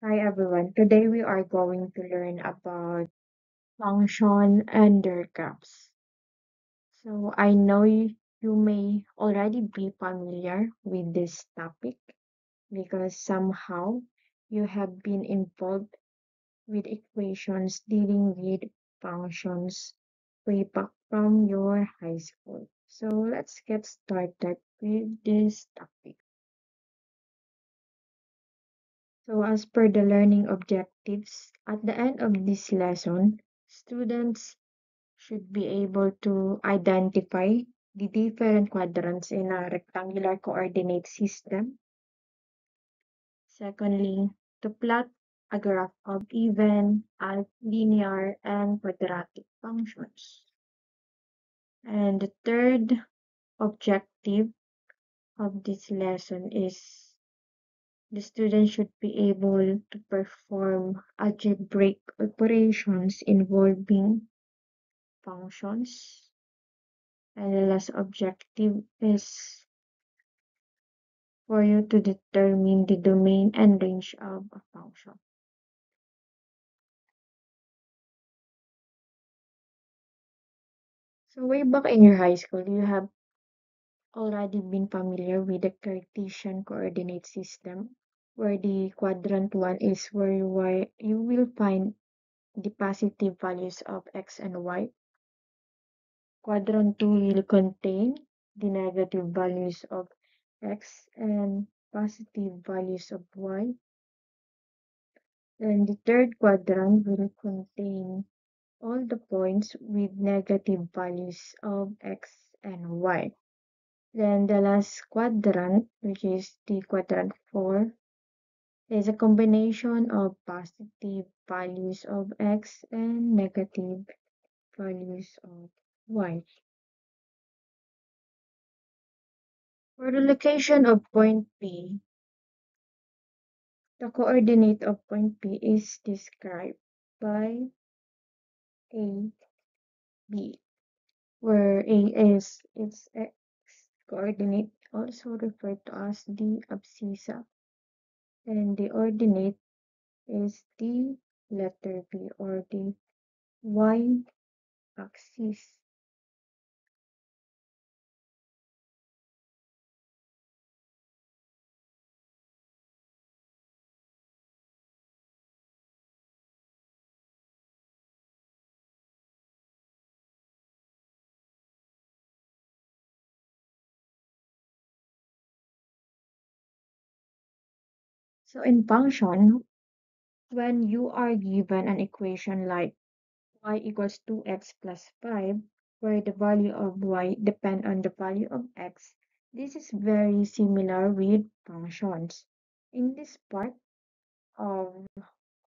Hi everyone. Today we are going to learn about function and their graphs. So I know you may already be familiar with this topic because somehow you have been involved with equations dealing with functions way back from your high school. So let's get started with this topic. So, as per the learning objectives, at the end of this lesson, students should be able to identify the different quadrants in a rectangular coordinate system. Secondly, to plot a graph of even, odd, linear, and quadratic functions. And the third objective of this lesson is the student should be able to perform algebraic operations involving functions. And the last objective is for you to determine the domain and range of a function. So way back in your high school, you have already been familiar with the Cartesian coordinate system, where the quadrant one is where you will find the positive values of x and y. Quadrant 2 will contain the negative values of x and positive values of y. And the third quadrant will contain all the points with negative values of x and y. Then the last quadrant, which is the quadrant 4, is a combination of positive values of x and negative values of y. For the location of point P, the coordinate of point P is described by A, B, where A is its x coordinate, also referred to as the abscissa, and the ordinate is the letter B or the y axis. So in function, when you are given an equation like y equals 2x plus 5, where the value of y depend on the value of x, this is very similar with functions. In this part of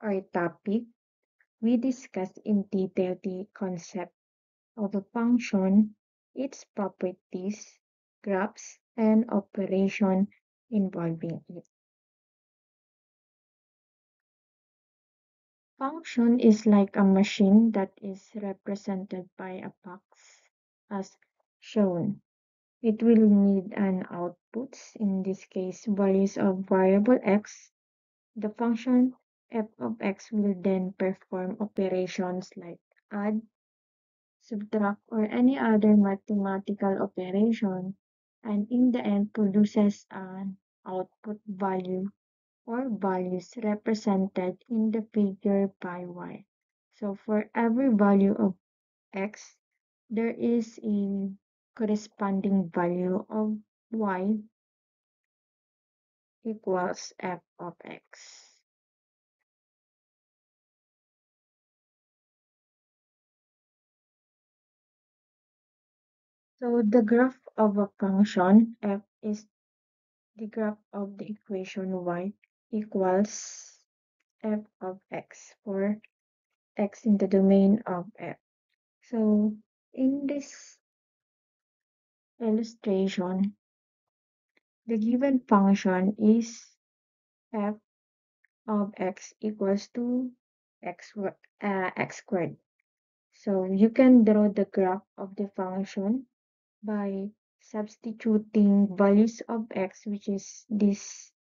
our topic, we discuss in detail the concept of a function, its properties, graphs, and operation involving it. Function is like a machine that is represented by a box as shown. It will need an output, in this case values of variable x. The function f of x will then perform operations like add, subtract, or any other mathematical operation, and in the end produces an output value or values represented in the figure by y. So for every value of x, there is a corresponding value of y equals f of x. So the graph of a function f is the graph of the equation y equals f of x for x in the domain of f. So in this illustration, the given function is f of x equals to x squared. So you can draw the graph of the function by substituting values of x, which is these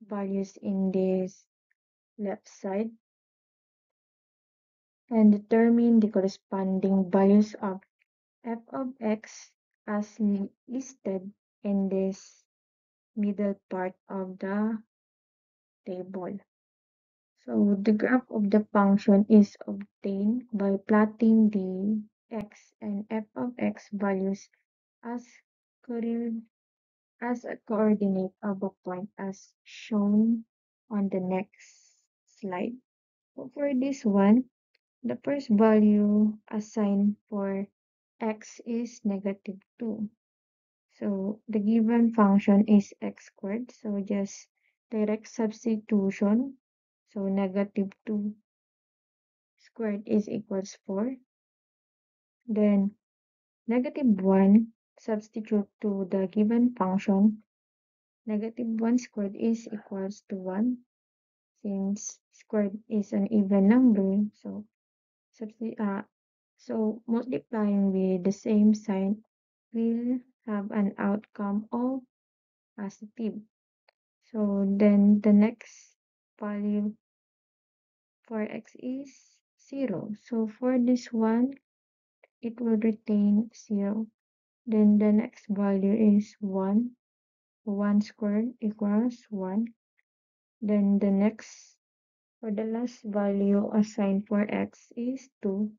values in this left side and determine the corresponding values of f of x as listed in this middle part of the table. So the graph of the function is obtained by plotting the x and f of x values as as a coordinate of a point as shown on the next slide. So for this one, the first value assigned for x is -2. So the given function is x squared. So just direct substitution. So -2 squared is equals 4. Then -1 substitute to the given function. -1 squared is equals to 1. Since squared is an even number, so multiplying with the same sign will have an outcome of positive. So then the next value for x is 0. So for this one, it will retain 0. Then the next value is 1. 1 squared equals 1. Then the next or the last value assigned for x is 2,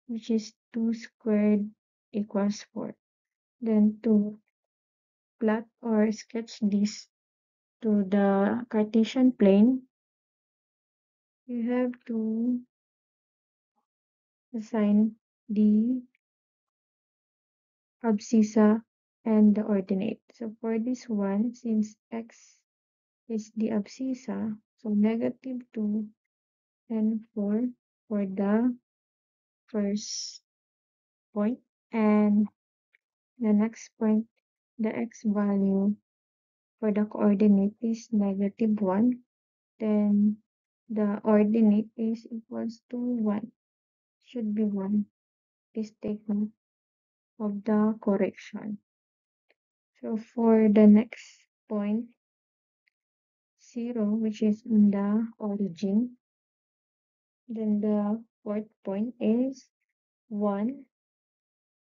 which is 2 squared equals 4. Then to plot or sketch this to the Cartesian plane, you have to assign the abscissa and the ordinate. So for this one, since x is the abscissa, so -2 and 4 for the first point, and the next point, the x value for the coordinate is -1, then the ordinate is equals to 1. Should be 1 is taken of the correction. So for the next point, 0, which is in the origin, then the fourth point is 1,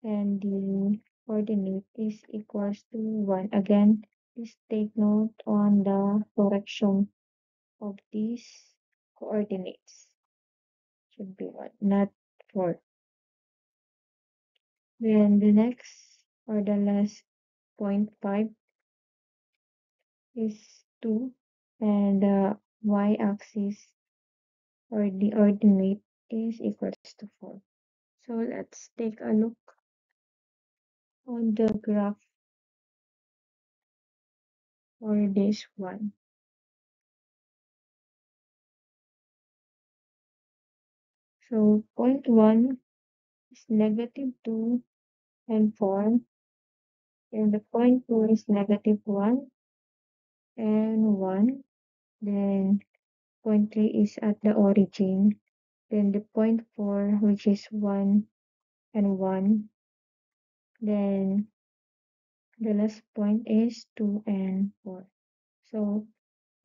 and the coordinate is equals to 1. Again, please take note on the correction of these coordinates. Should be 1, not 4. Then the next or the last point 5 is 2, and the y-axis or the ordinate is equals to 4. So let's take a look on the graph for this one. So point 1 is -2 and 4, and the point 2 is -1 and 1. Then point 3 is at the origin. Then the point 4, which is 1 and 1. Then the last point is 2 and 4. So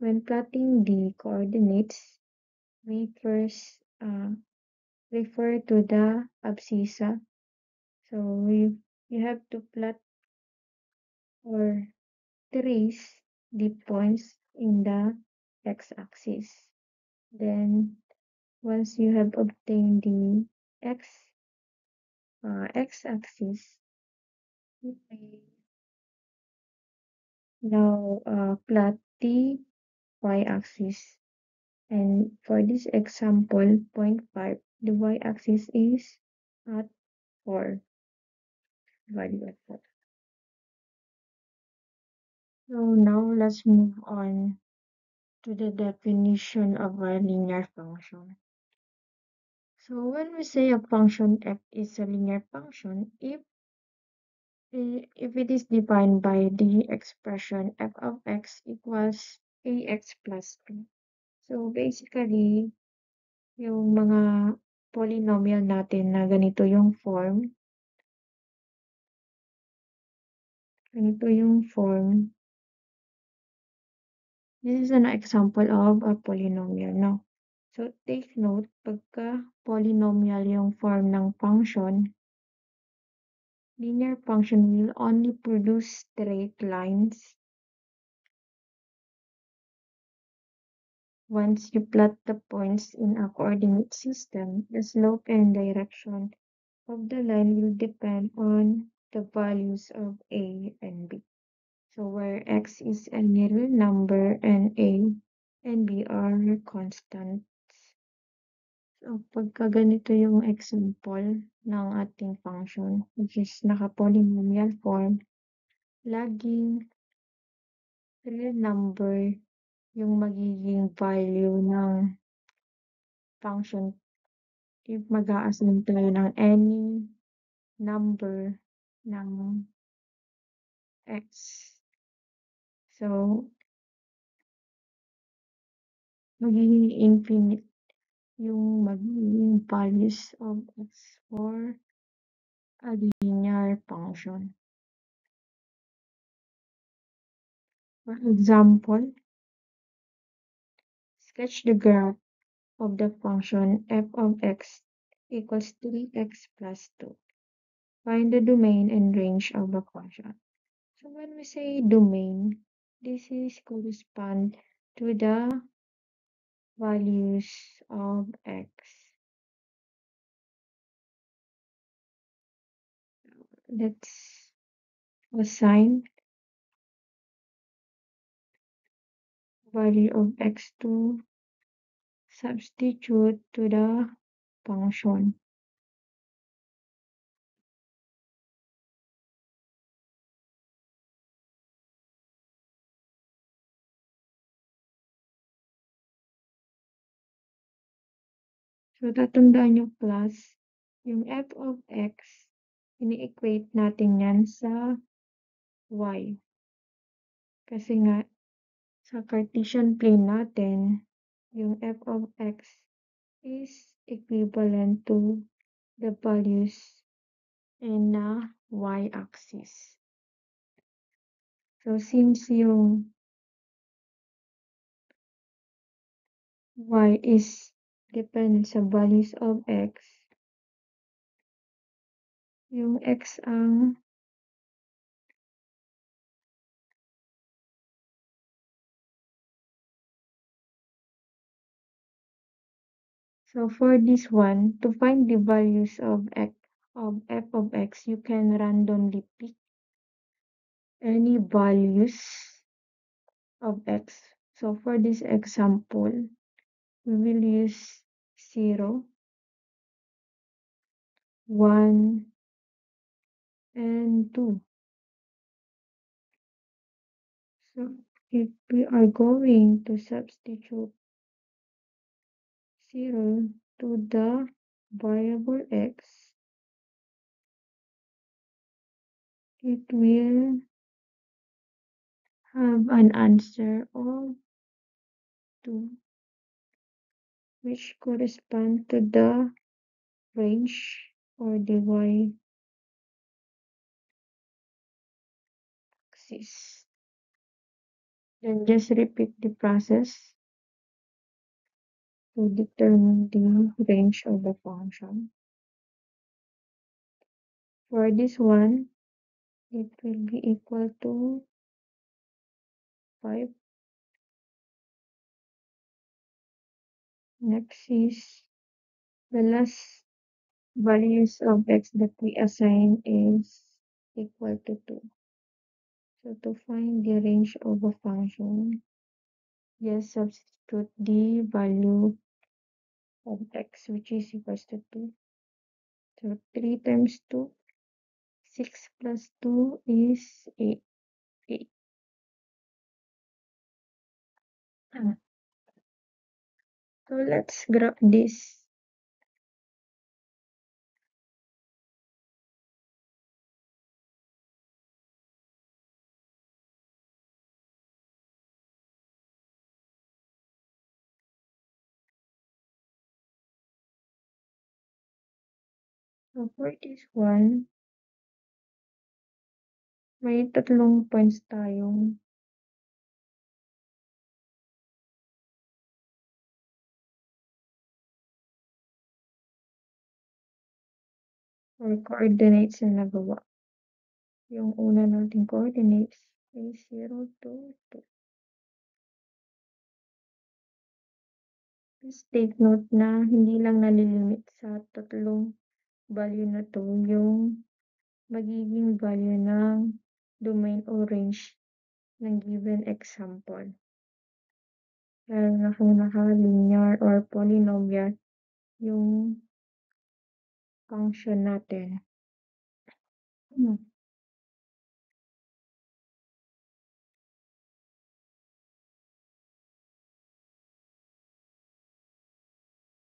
when plotting the coordinates, we first refer to the abscissa. So you have to plot or trace the points in the x-axis. Then once you have obtained the x-axis, you may now plot the y-axis. And for this example, point 5, the y-axis is at 4, value at 4. So now let's move on to the definition of a linear function. So when we say a function f is a linear function, if it is defined by the expression f of x equals ax plus b. So basically, yung mga polynomial natin na ganito yung form, This is an example of a polynomial, no? So take note, pagka polynomial yung form ng function, linear function will only produce straight lines once you plot the points in a coordinate system. The slope and direction of the line will depend on the values of a and b. So where x is any real number and a and b are constants. So pagka ganito yung example ng ating function, which is naka-polynomial form, laging real number yung magiging value ng function if mag-a-assign tayo ng any number ng x. So, magiging infinite yung magiging values of x for a linear function. For example, sketch the graph of the function f of x equals 3x plus 2. Find the domain and range of the function. So when we say domain, this is correspond to the values of x. Let's assign value of x to substitute to the function. So tatandaan nyo class, yung f of x, ini-equate natin yan sa y. Kasi nga, sa Cartesian plane natin, yung f of x is equivalent to the values in the y-axis. So since yung y is depend sa values of x, yung x ang so for this one, to find the values of x of f of x, you can randomly pick any values of x. So for this example, we will use 0, 1, and 2. So if we are going to substitute 0 to the variable x, it will have an answer of 2, which correspond to the range or the y-axis. Then just repeat the process to determine the range of the function. For this one, it will be equal to 5. Next is the last values of x that we assign is equal to 2. So to find the range of a function, just substitute the value of x, which is equals to 2. So 3 times 2, 6 plus 2 is 8. 8. So let's graph this. So for this one, may tatlong points tayong or coordinates na nagawa. Yung una nating coordinates is 0, 2, 2. Please take note na hindi lang nalilimit sa tatlong value na to yung magiging value ng domain o range ng given example. Lalo na kung naka-linear or polynomial yung function natin.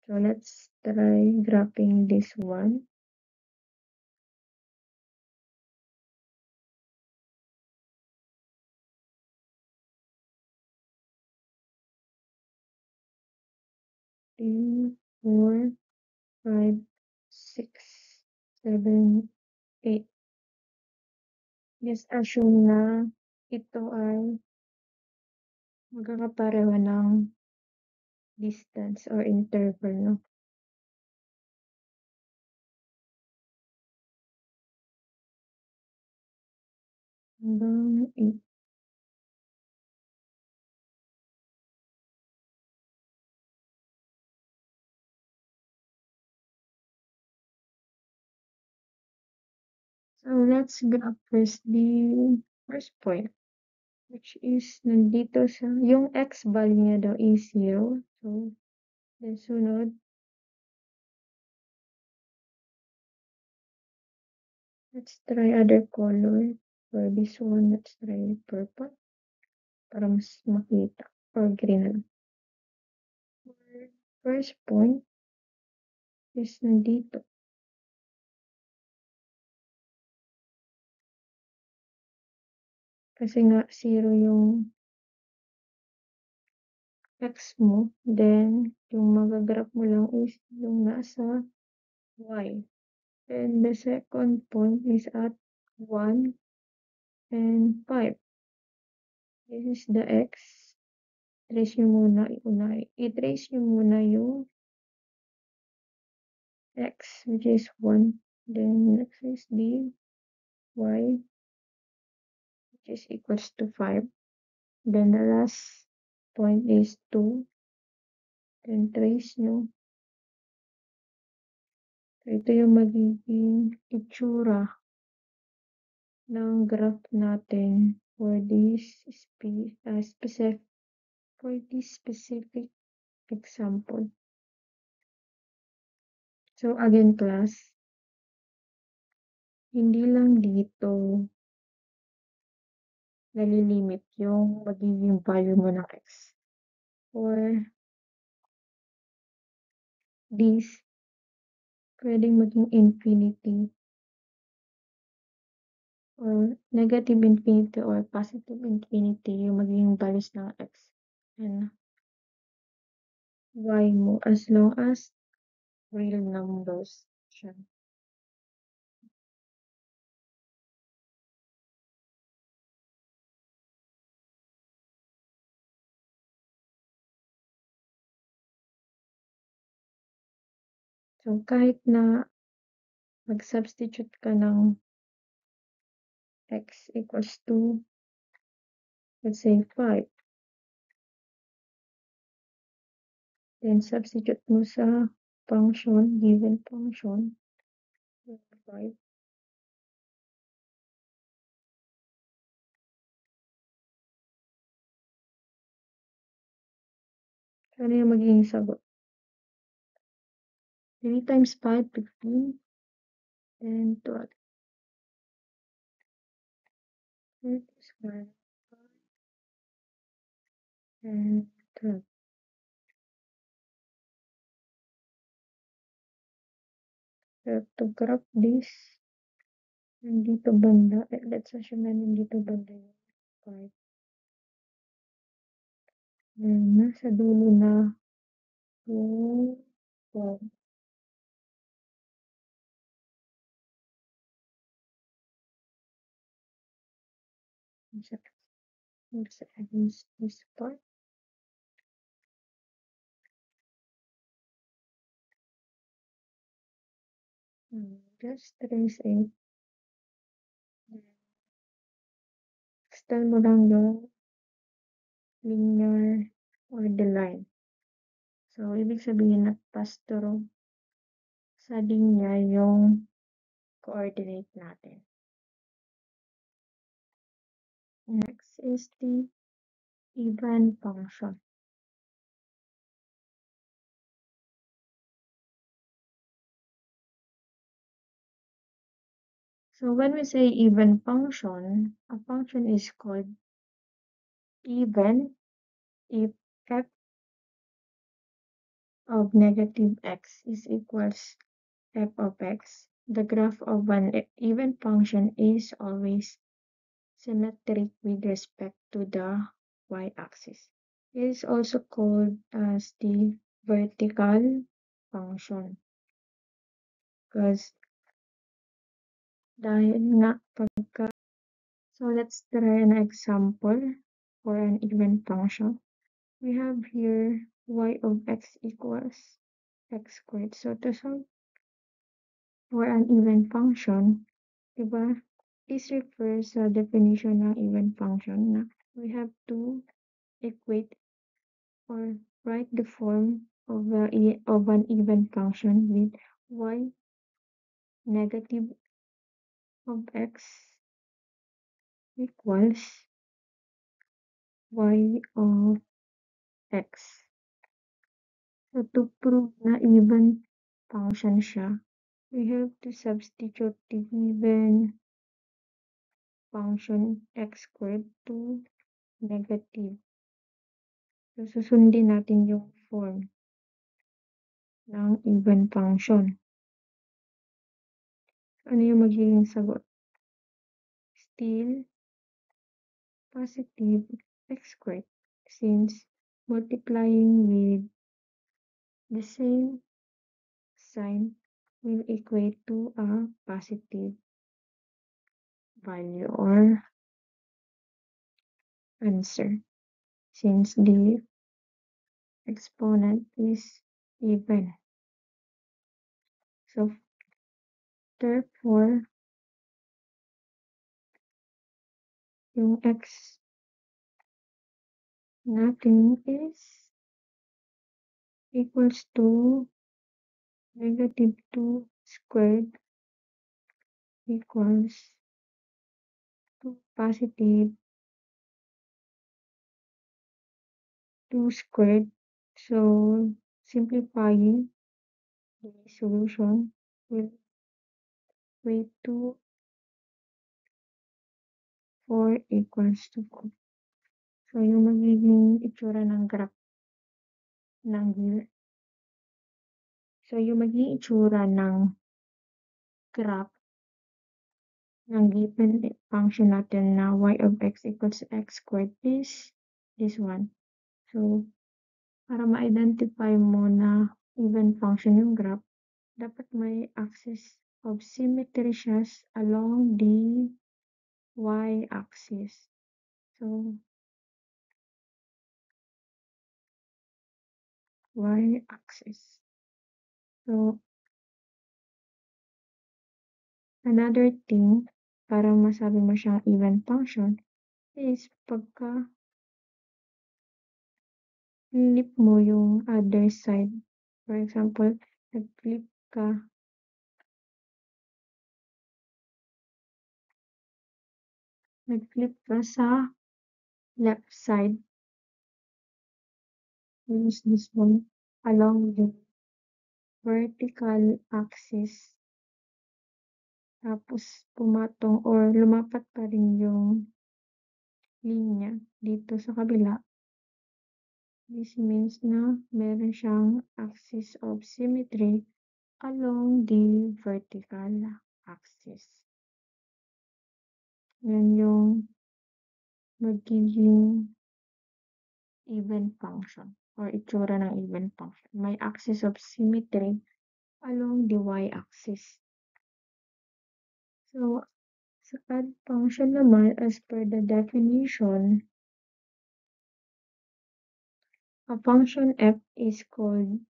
So let's try graphing this one. Three, 4, 5, 6, 7, 8. Just assume na ito ay magkakapareho ng distance or interval, no? Hanggang 8. So let's graph first the first point, which is nandito sa, yung x value niya daw is 0. So, then sunod, let's try other color. For this one, let's try purple para mas makita, or green lang. First point is nandito. Kasi nga 0 yung x mo, then yung magagraph mo lang is yung nasa y. And the second point is at 1 and 5. This is the x. I-trace nyo muna yung x, which is 1. Then next is the y, which is equals to 5. Then the last point is 2. Then trace nyo. So ito yung magiging itsura ng graph natin for this specific example. So again class, hindi lang dito nalilimit yung magiging value mo ng x. Or this, pwedeng maging infinity or negative infinity or positive infinity yung magiging values ng x and y mo as long as real numbers siya. So kahit na mag-substitute ka ng x equals to, let's say 5. Then substitute mo sa function, given function, 5. Ano yung magiging sagot? 3 times 5, 15. And 12. 30 squared. And 12. So to graph this, nandito banda, let's assume na nandito banda yung 5. Then nasa dulo na yung 12. Nasa against this part. just trace it. Extend mo lang yung linear or the line. So, ibig sabihin nagpas through sa linya yung coordinate natin. Next is the even function. So when we say even function, a function is called even if f of negative x is equals f of x. The graph of an even function is always symmetric with respect to the y-axis. It is also called as the vertical function because dahil nga pagka so let's try an example for an even function. We have here y of x equals x squared. So to solve for an even function, diba, this refers sa definition ng even function na we have to equate or write the form of an even function with y negative of x equals y of x. So to prove na even function siya, we have to substitute the given function x squared to negative. So susundin natin yung form ng even function. Ano yung magiging sagot? Still positive x squared since multiplying with the same sign will equate to a positive value or answer since the exponent is even. So therefore, yung x natin is equals to negative 2 squared equals to positive 2 squared. So simplifying the solution will equate to 4 equals to 4. So yung magiging itsura ng graph ng so yung magiging itsura ng graph ng given function natin na y of x equals x squared is this one. So, para ma-identify mo na even function yung graph, dapat may axis of symmetry siya along the y-axis. So, y-axis. So, another thing, para masabi mo siyang even function, is pagka flip mo yung other side. For example, nag-flip ka sa left side, use this one along the vertical axis. Tapos pumatong or lumapat pa rin yung linya dito sa kabila. This means na meron siyang axis of symmetry along the vertical axis. Yan yung magiging even function or itsura ng even function. May axis of symmetry along the y-axis. So, sa odd function naman, as per the definition, a function f is called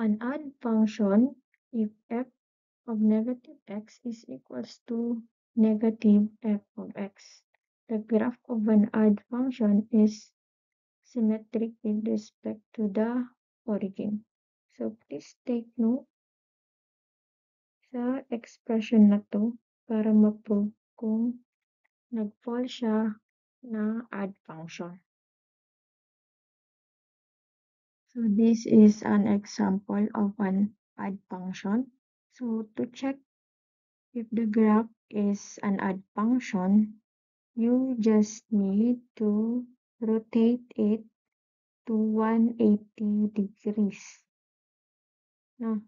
an odd function if f of negative x is equals to negative f of x. The graph of an odd function is symmetric with respect to the origin. So please take note sa expression na to para ma-prove kung nag-fall siya na odd function. So this is an example of an odd function. So to check if the graph is an odd function, you just need to rotate it to 180 degrees. No?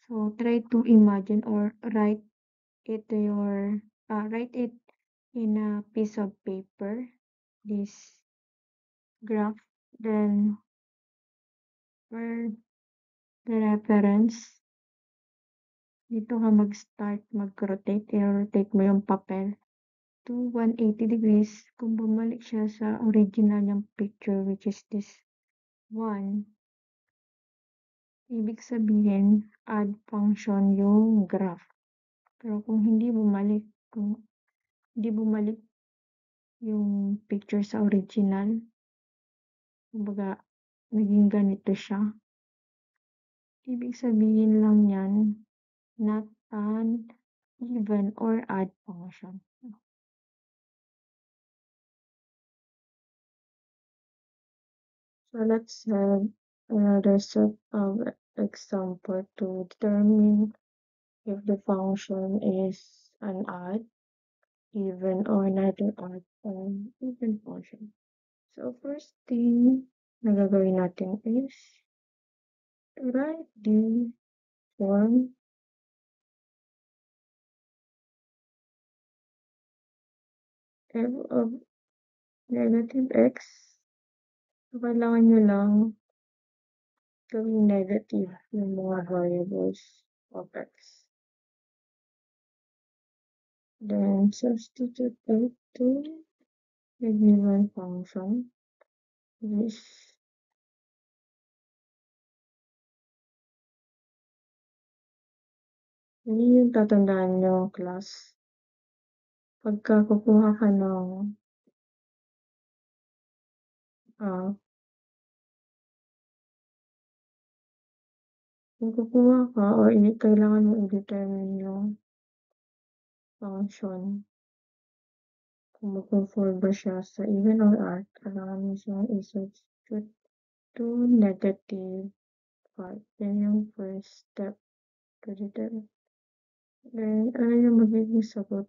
So try to imagine or it to your write it in a piece of paper, this graph, then where the reference, dito ka mag-start mag-rotate, i-rotate mo yung papel to 180 degrees. Kung bumalik siya sa original niyang picture, which is this one, ibig sabihin, add function yung graph. Pero kung hindi bumalik yung picture sa original, kumbaga, naging ganito siya. Ibig sabihin lang yan, not an even or odd function. So let's have another set of example to determine if the function is an odd, even or neither odd or even function. So first thing na gagawin natin is to write the form f of negative x. So kailangan nyo lang gawing negative yung mga variables of x. Then substitute it to the given function, which yun yung tatandaan nyo, class. Pagka kukuha ka ng kung kukuha ka or kailangan mo i-determine yung function, kung mag-fall ba siya sa even or odd, kailangan mo siyang i-substitute to negative 5. Yan yung first step to determine. Then, ano yung magiging sagot?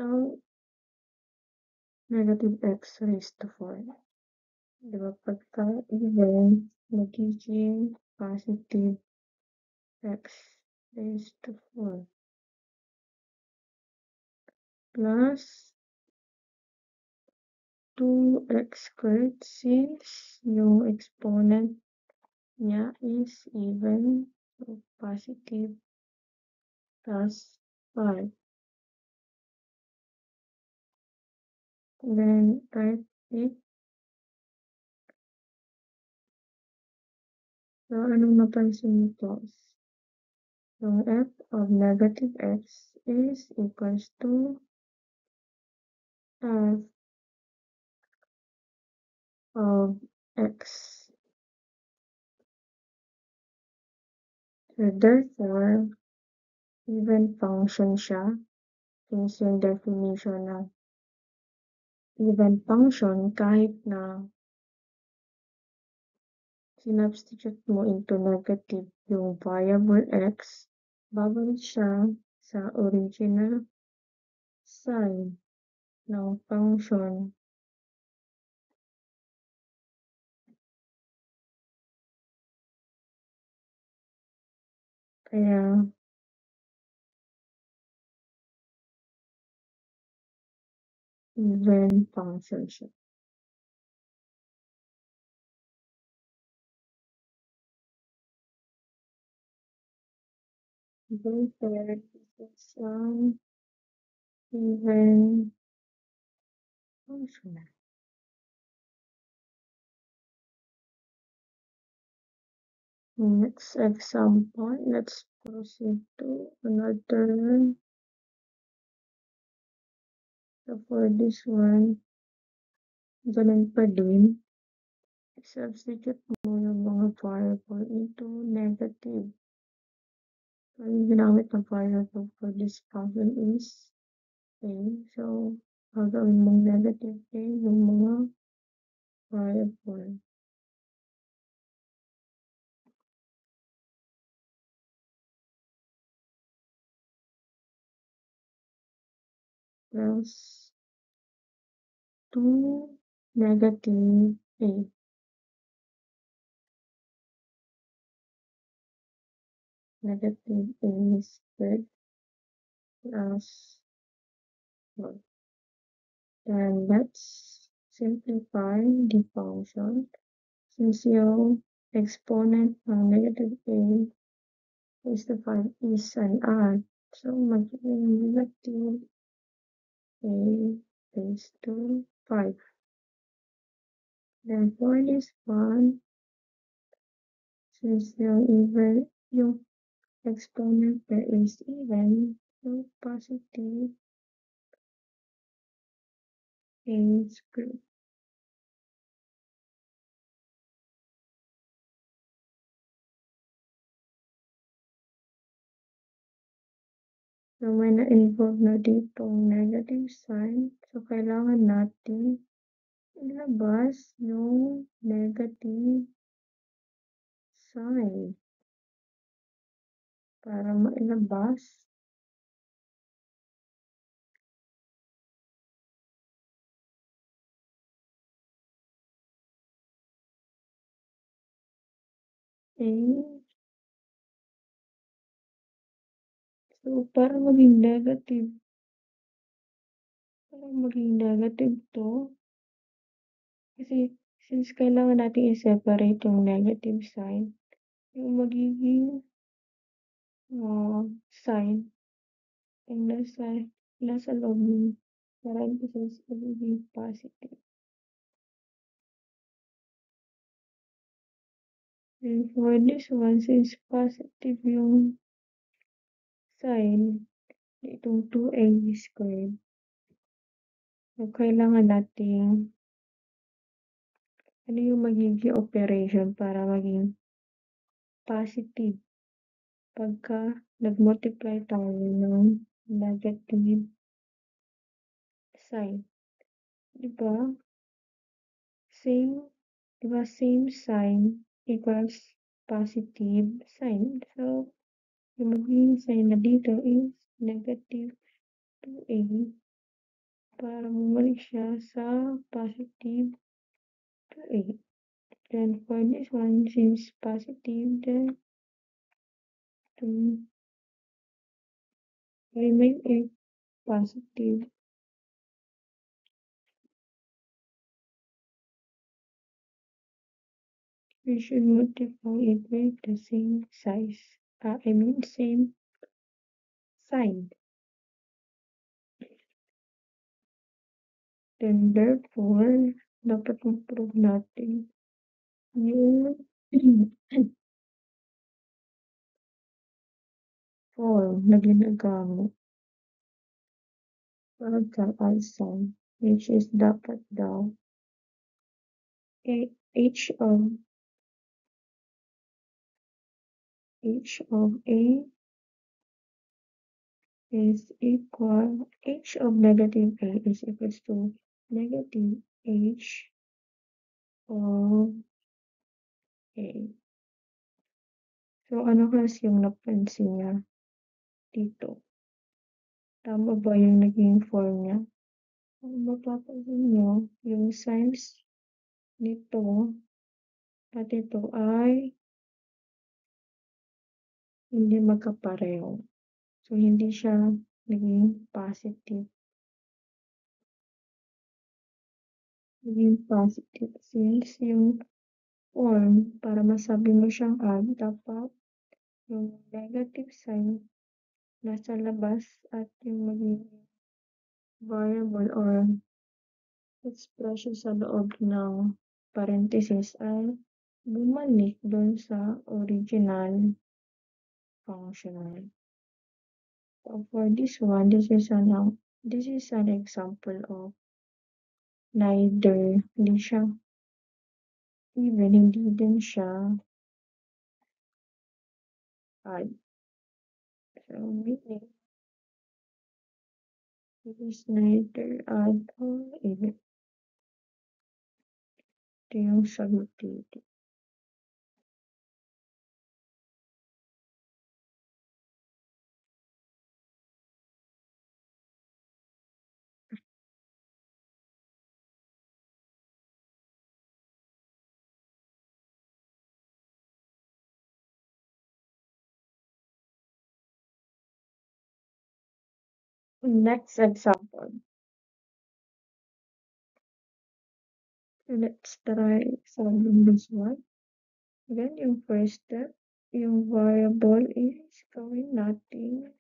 Ang negative x raised to 4. Diba? Pagka even, magiging positive x raised to 4 plus 2x squared since yung exponent niya is even, so positive plus 5. Then write it. So anong napansin nito? Yung f of negative x is equals to f of x. So therefore, even function siya, since yung definition ng even function, kahit na sinubstitute mo into negative yung variable x, babalik siya sa original sign ng function. Kaya, even function siya. Therefore, this is an even function. Next example, let's proceed to another. So for this one, ganun pa din. Substitute mo yung mga variable into negative. So, yung ginamit na variable for this problem is A. So, gagawin mong negative A yung mga variable. Plus 2 negative A. Negative A squared plus 1. Then let's simplify the function. Since yung exponent ng negative A raised to 5 is an odd, so magiging negative A raised to 5. Then for this one, since yung exponent there is even, so positive A squared. So may na-involve na ditong negative sign, so kailangan natin ilabas yung negative sign. Para mailabas, eh, so para maging negative to, kasi since kailangan natin i-separate yung negative sign, yung magiging sign yung nasa loob ng parentheses magiging positive. And for this one, since positive yung sign, itong 2a squared, so kailangan natin ano yung magiging operation para maging positive pagka nag-multiply tayo ng negative sign. Diba? Same sign equals positive sign. So, yung magiging sign na dito is negative 2a para bumalik siya sa positive 2a. Then for this one, since positive, then to remain a positive. We should multiply it with the same size. Same sign. Then therefore, dapat mag-prove natin yung form na ginagamit pagka-add sign, which is dapat daw h of a is equal, h of negative a is equals to negative h of a. So, ano kasi yung napansin niya dito? Tama ba yung naging form niya? Kung mapapansin nyo, yung signs nito at ito ay hindi magkapareho. So, hindi siya naging positive. Naging positive since yung form, para masabi mo siyang add, dapat yung negative sign nasa labas at yung maging variable or expression sa loob ng parenthesis ay bumalik dun sa original functional. So for this one, this is an example of neither hindi siya even, hindi din siya odd. So meaning it is neither odd or even. Ito yung sagot dito. Next example. Let's try solving this one. Again, yung first step, yung variable is gawin natin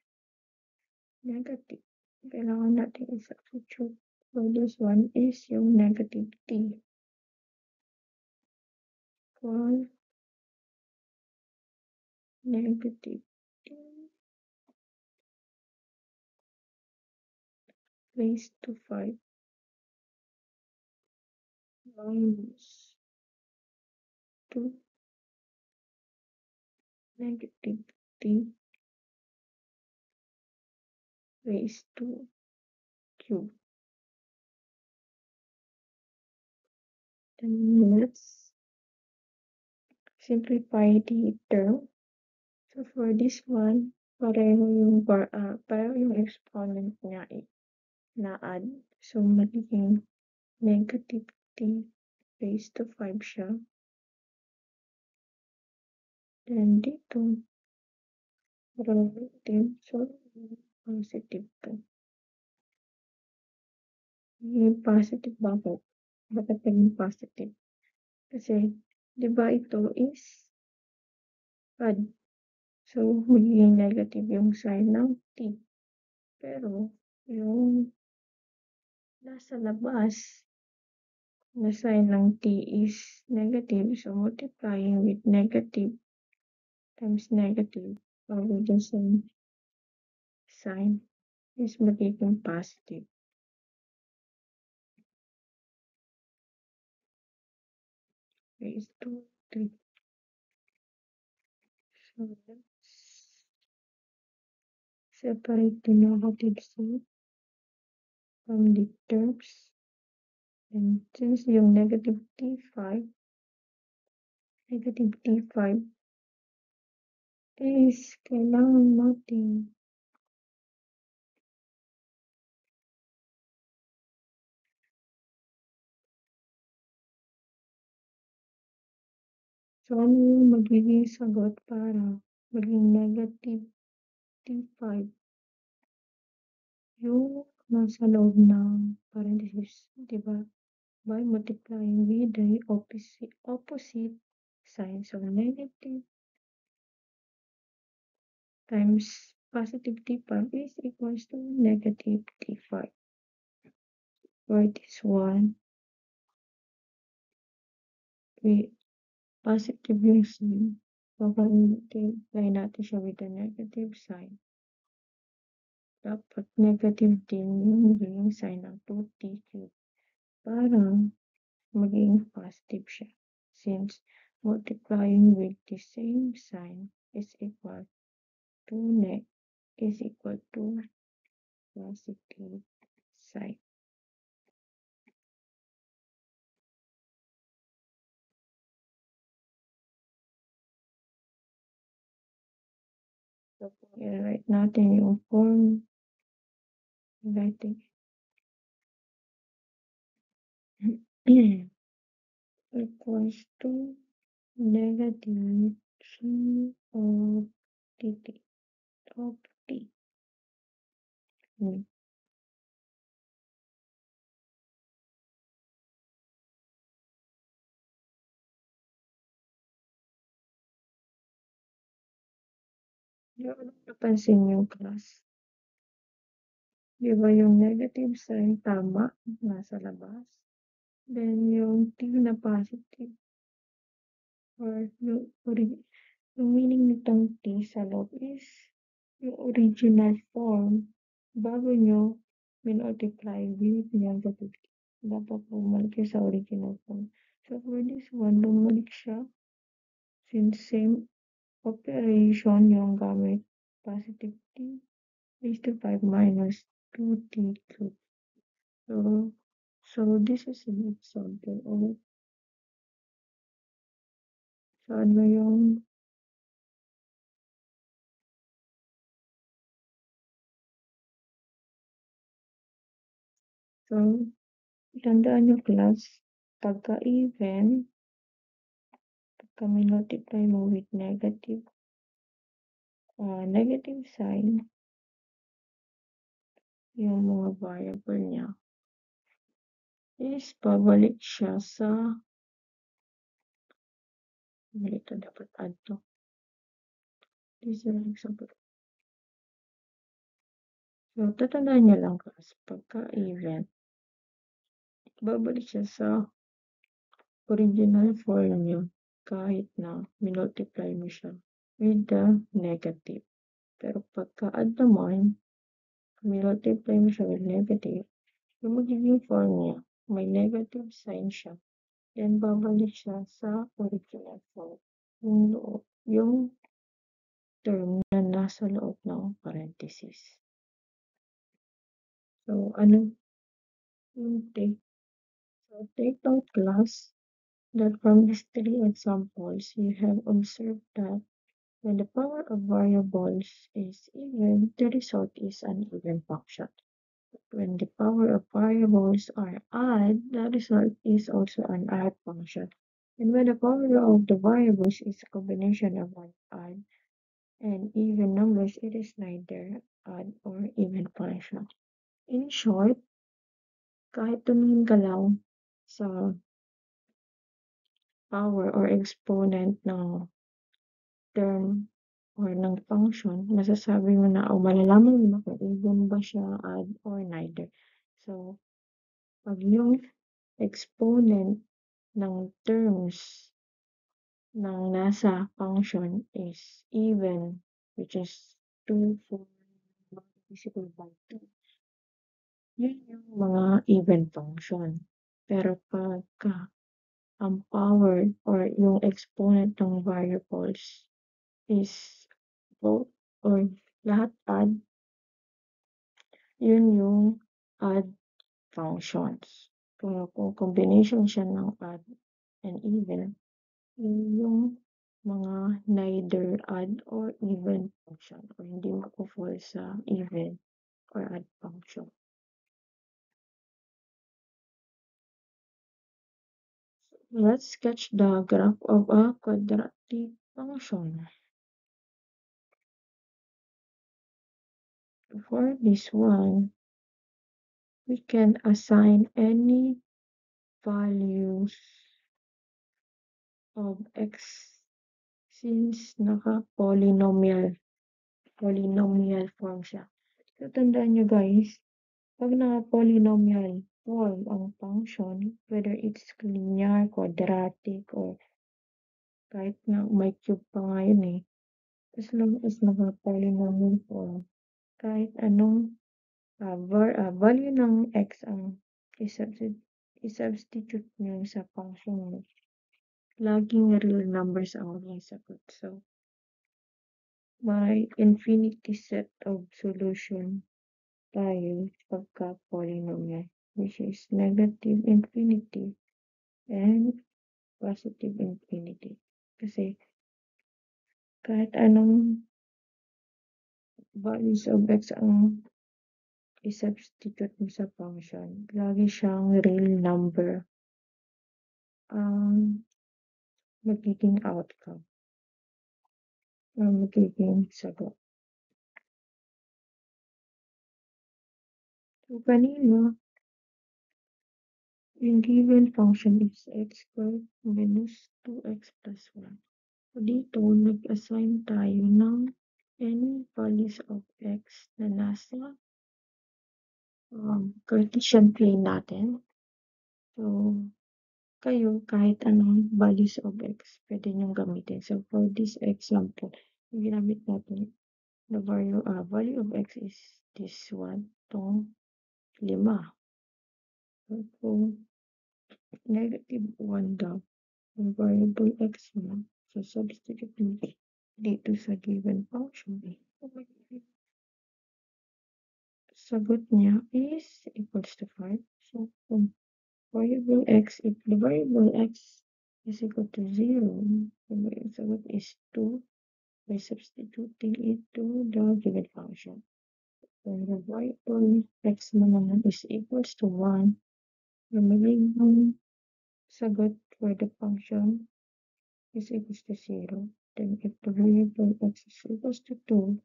negative. Kailangan natin i-substitute. So this one is yung negative t. For negative t raised to 5 minus 2 negative t raised to cube. Then let's simplify the term. So for this one, pareho yung exponent niya na add. So magiging negative t raised to 5 siya. Then dito, relative, so positive to. Yung positive bakit? Bakit naging positive? Kasi, di ba ito is odd. So, magiging negative yung sign ng t. Pero, yung nasa labas na sign ng t is negative. So, multiplying with negative times negative or with the same sign is magiging positive. Raised to 3. So, let's separate the negative sign from the terms. And since yung negative t5 is kailangan natin so ano yung magiging sagot para maging negative t5 yung nasa loob ng parenthesis, di ba? By multiplying with the opposite sign. So negative times positive t5 is equals to negative t5. For this one, we positive yung sign. Multiply natin siya with a negative sign. Dapat negative din yung magiging sign ng 2t cube para maging positive siya. Since multiplying with the same sign is equal to positive sign. So, kung i-write natin yung form, writing equals to negative c of of t. Yung napansin yung class. Di ba yung negative sign tama, nasa labas? Then yung t na positive, or yung meaning nitong T sa loob is yung original form. Bago nyo minultiply with negative, dapat bumalik kayo sa original form. So for this one, bumalik siya since same operation yung gamit positive T raised to 5 minus 2T cubed. So this is an example of so ano yung so tandaan nyo class, pagka-even, pagka multiply mo with negative sign, yung mga variable niya, is pabalik siya sa, ito dapat add to. This is an example. So, tatandaan niya lang class, pagka-even, babalik siya sa original form niya kahit na minultiply mo siya with the negative. Pero pagka-add naman, minultiply mo siya with negative, yung magiging form niya, may negative sign siya. Then, babalik siya sa original form. Yung term na nasa loob ng parenthesis. So, ano yung take? So, take note class that from these three examples, you have observed that when the power of variables is even, the result is an even function. When the power of variables are odd, the result is also an odd function. And when the power of the variables is a combination of odd and even numbers, it is neither odd or even function. In short, kahit tumingin ka lang sa power or exponent ng term or ng function, masasabi mo na o malalaman mo na kung even ba siya odd or neither. So, pag yung exponent ng terms ng nasa function is even, which is 2, 4 divisible by 2, yun yung mga even function. Pero pagka ang power or yung exponent ng variables is both or lahat odd, yun yung odd functions. Kung combination siya ng odd and even, yun yung mga neither odd or even function or hindi mag-fall sa even or odd function. Let's sketch the graph of a quadratic function. For this one, we can assign any values of x since naka-polynomial form siya. So, tandaan nyo guys, pag naka-polynomial form ang function, whether it's linear, quadratic, or kahit nga may cube pa nga yun eh, as long as naka-polynomial form, kahit anong value ng x ang i-substitute nyo sa function mo, laging real numbers ang maging sagot. So, may infinity set of solution tayo pagka polynomial, which is negative infinity and positive infinity. Kasi kahit anong values of x ang i-substitute mo sa function, lagi siyang real number ang magiging outcome or magiging sagot. So, kanina, yung given function is x squared minus 2x plus 1. So, dito, nag-assign tayo ng any values of x na nasa Cartesian plane natin. So, kayo kahit anong values of x pwede niyong gamitin. So, for this example, yung ginamit natin, the value of x is this one, itong 5. So, kung -1 daw, yung variable x mo, so substitute mo dito sa given function. Sagot niya is equals to 5. So, kung variable x, if the variable x is equal to 0, the sagot is 2 by substituting it to the given function. When the variable x mo naman is equals to 1, the magiging sagot for the function is equals to 0. Then if the variable x is equals to 2,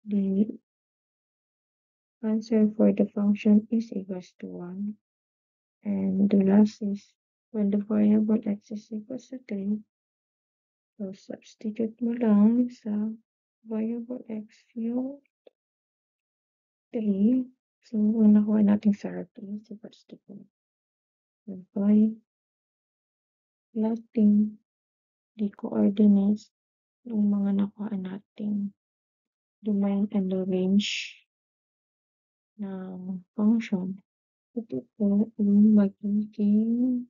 the answer for the function is equals to 1. And the last is when the variable x is equals to 3, so substitute mo lang sa variable x yung 3. So, ang nakuha natin sa RT is equals to 4. So, by plotting the coordinates ng mga nakuha nating domain and the range ng function, ito po yung magiging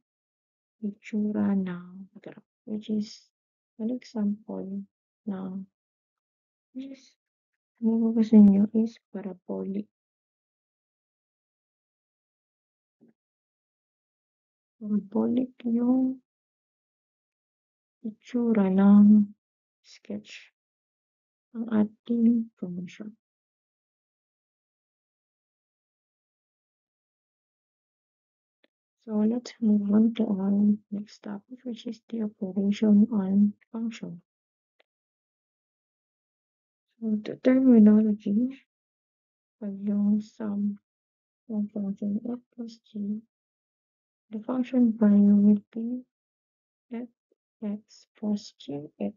itsura ng graph, which is an example ng which is ang mapapansin nyo is parabolic. Parabolic yung itsura ng sketch ng ating function. So let's move on to our next topic, which is the operation on function. So the terminology, pag yung sum ng function f plus g, the function value will be fx plus gx.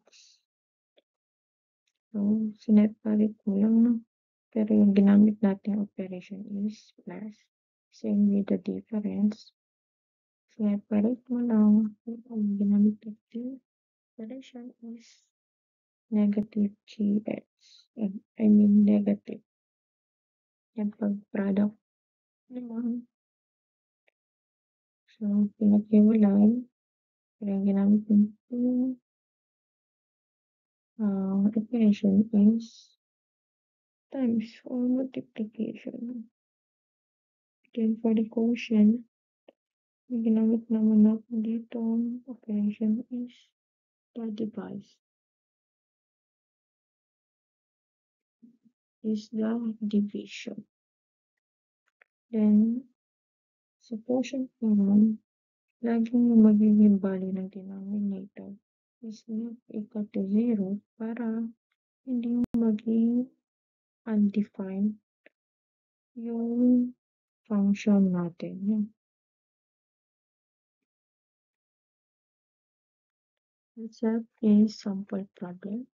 So, sineparate mo lang, no? Pero yung ginamit natin operation is plus. Same with the difference. Separate mo lang. Yung ginamit natin operation is negative gx. I mean negative. Yan pag product naman. So, pinaghiwalay. Pero yung ginamit natin operation is times or multiplication. Then for the quotient, yung ginamit naman natin dito operation is the device. Is the division. Then, sa quotient naman, laging yung magiging value ng denominator is not equal to 0 para hindi maging undefined yung function natin. Let's have a sample problem.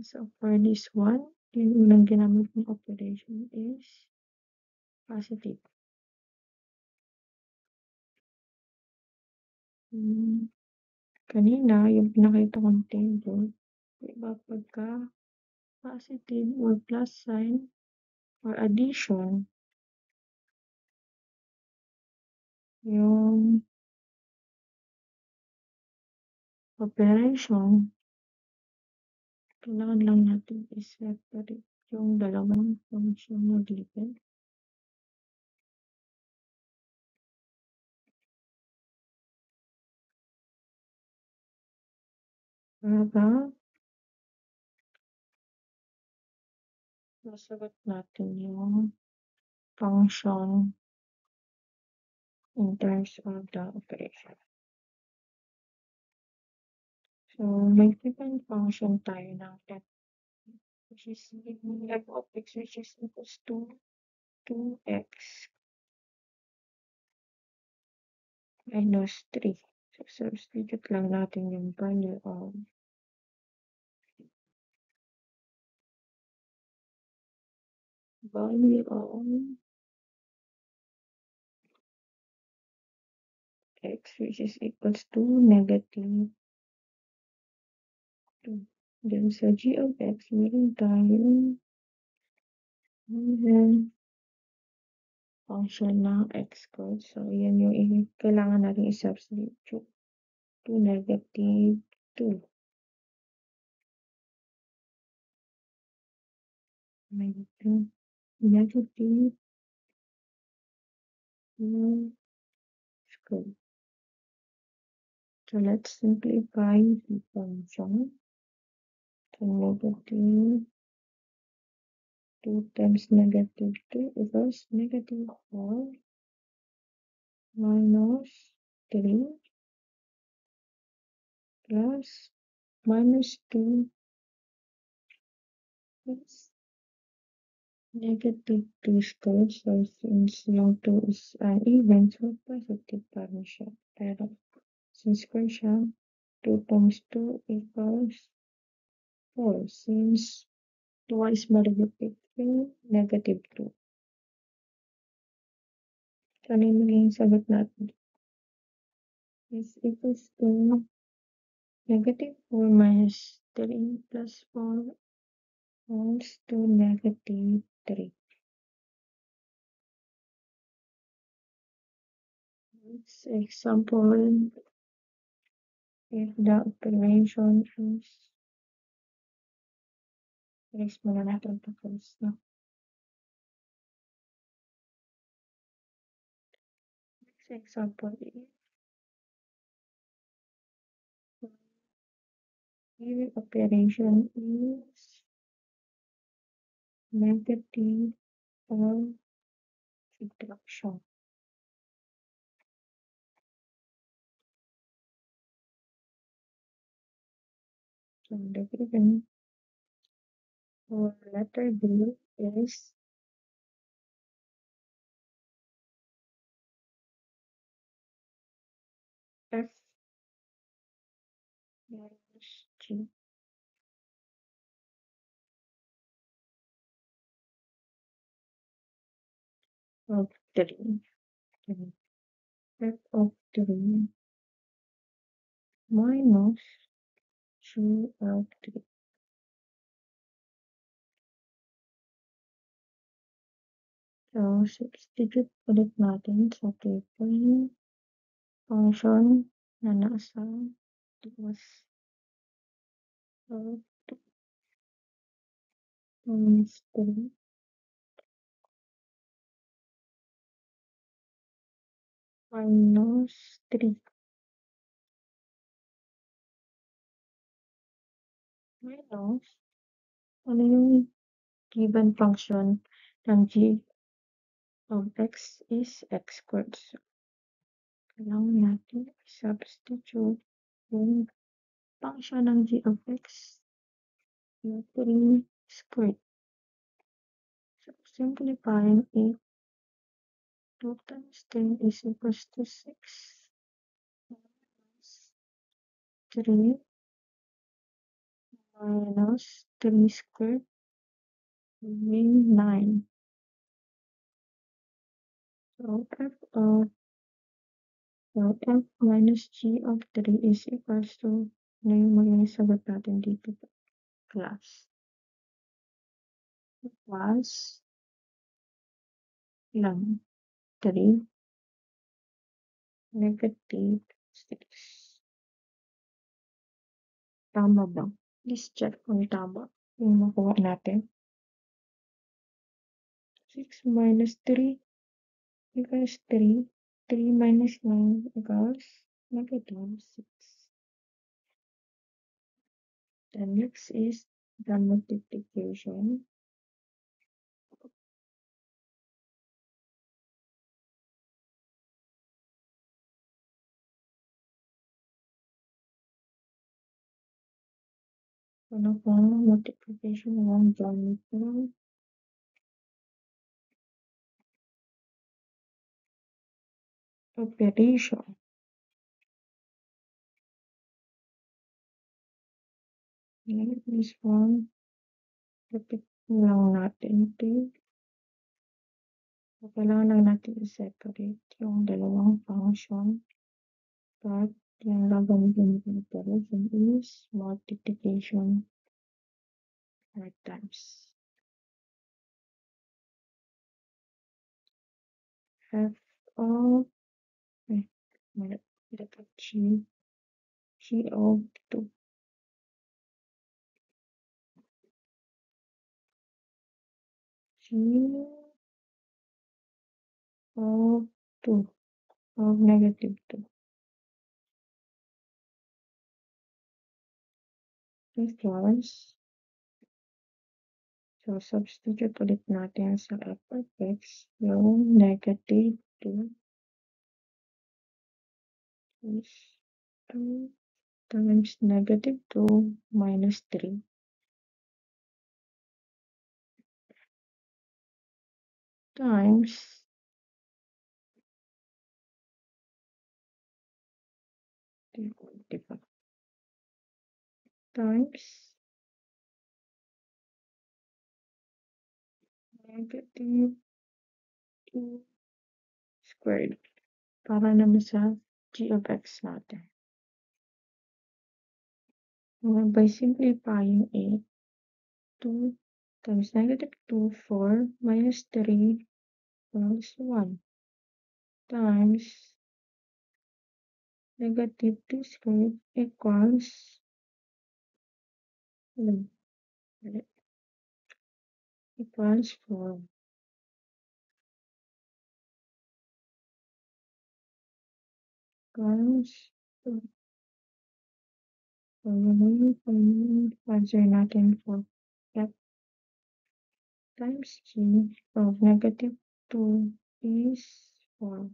So for this one, yung unang ginamit ng operation is positive. Kanina, yung pinakita kong table, iba pagka positive or plus sign or addition, yung operation, kailangan lang natin i-separate yung dalawang function na given. Para masagot natin yung function in terms of the operation. So, may given function tayo ng f, which is f of x, which is equals to 2x minus 3. So, substitute lang natin yung value of x which is equals to negative 2. Then sa g of x, meron tayong function ng x squared. So, yan yung kailangan natin i-substitute to negative 2. Negative 2 squared. So, let's simplify the function. So, negative 2 times negative 2 equals negative 4 minus 3 plus minus 2 plus negative 2 squared. So, since yung 2 is an even, so positive pa rin siya. Pero, since square siya, 2 times 2 equals 4. Since 2 is multiplied to negative 2. So, ano yung magiging sagot natin? Is equals to negative 4 minus 3 plus 4 equals to negative 3. Next example, if the operation is, erase muna natin ito first, no? Next example is, the operation is negative or subtraction. So the given for letter B is F minus G. Of 3. F of 3 minus G of 3. So, substitute ulit natin sa table yung function na nasa taas of 2 minus 3 minus 3 minus ano yung given function ng g of x is x squared. So, kailangan natin substitute yung function ng g of x na 3 squared. So, simplifying it, 2 times 10 is equals to 6 minus 3 minus 3 squared giving 9. So f minus g of 3 is equals to ano yung magiging sagot natin dito class. Plus lang 3 negative 6. Tama ba? Please check kung tama yung makuha natin. 6 minus 3 equals 3. 3 minus 9 equals negative 6. The next is the multiplication. Ano pong multiplication ng gamit ng operation. Ngayon, this one, repeat lang natin ito. So, kailangan lang natin i-separate yung dalawang function. But yung gagamitin natin operation is multiplication 4 times. F of, eh, mali, dapat G of 2. G of 2 of negative 2 equals, so substitute ulit natin sa f of x yung negative 2 is 2 times negative 2 minus 3 times, diba, times negative 2 squared para naman sa g of x natin. By simplifying it, 2 times negative 2, 4 minus 3 equals 1 times negative 2 squared equals 4 equals 2. So, yun yung answer natin for f times g of negative 2 is 4.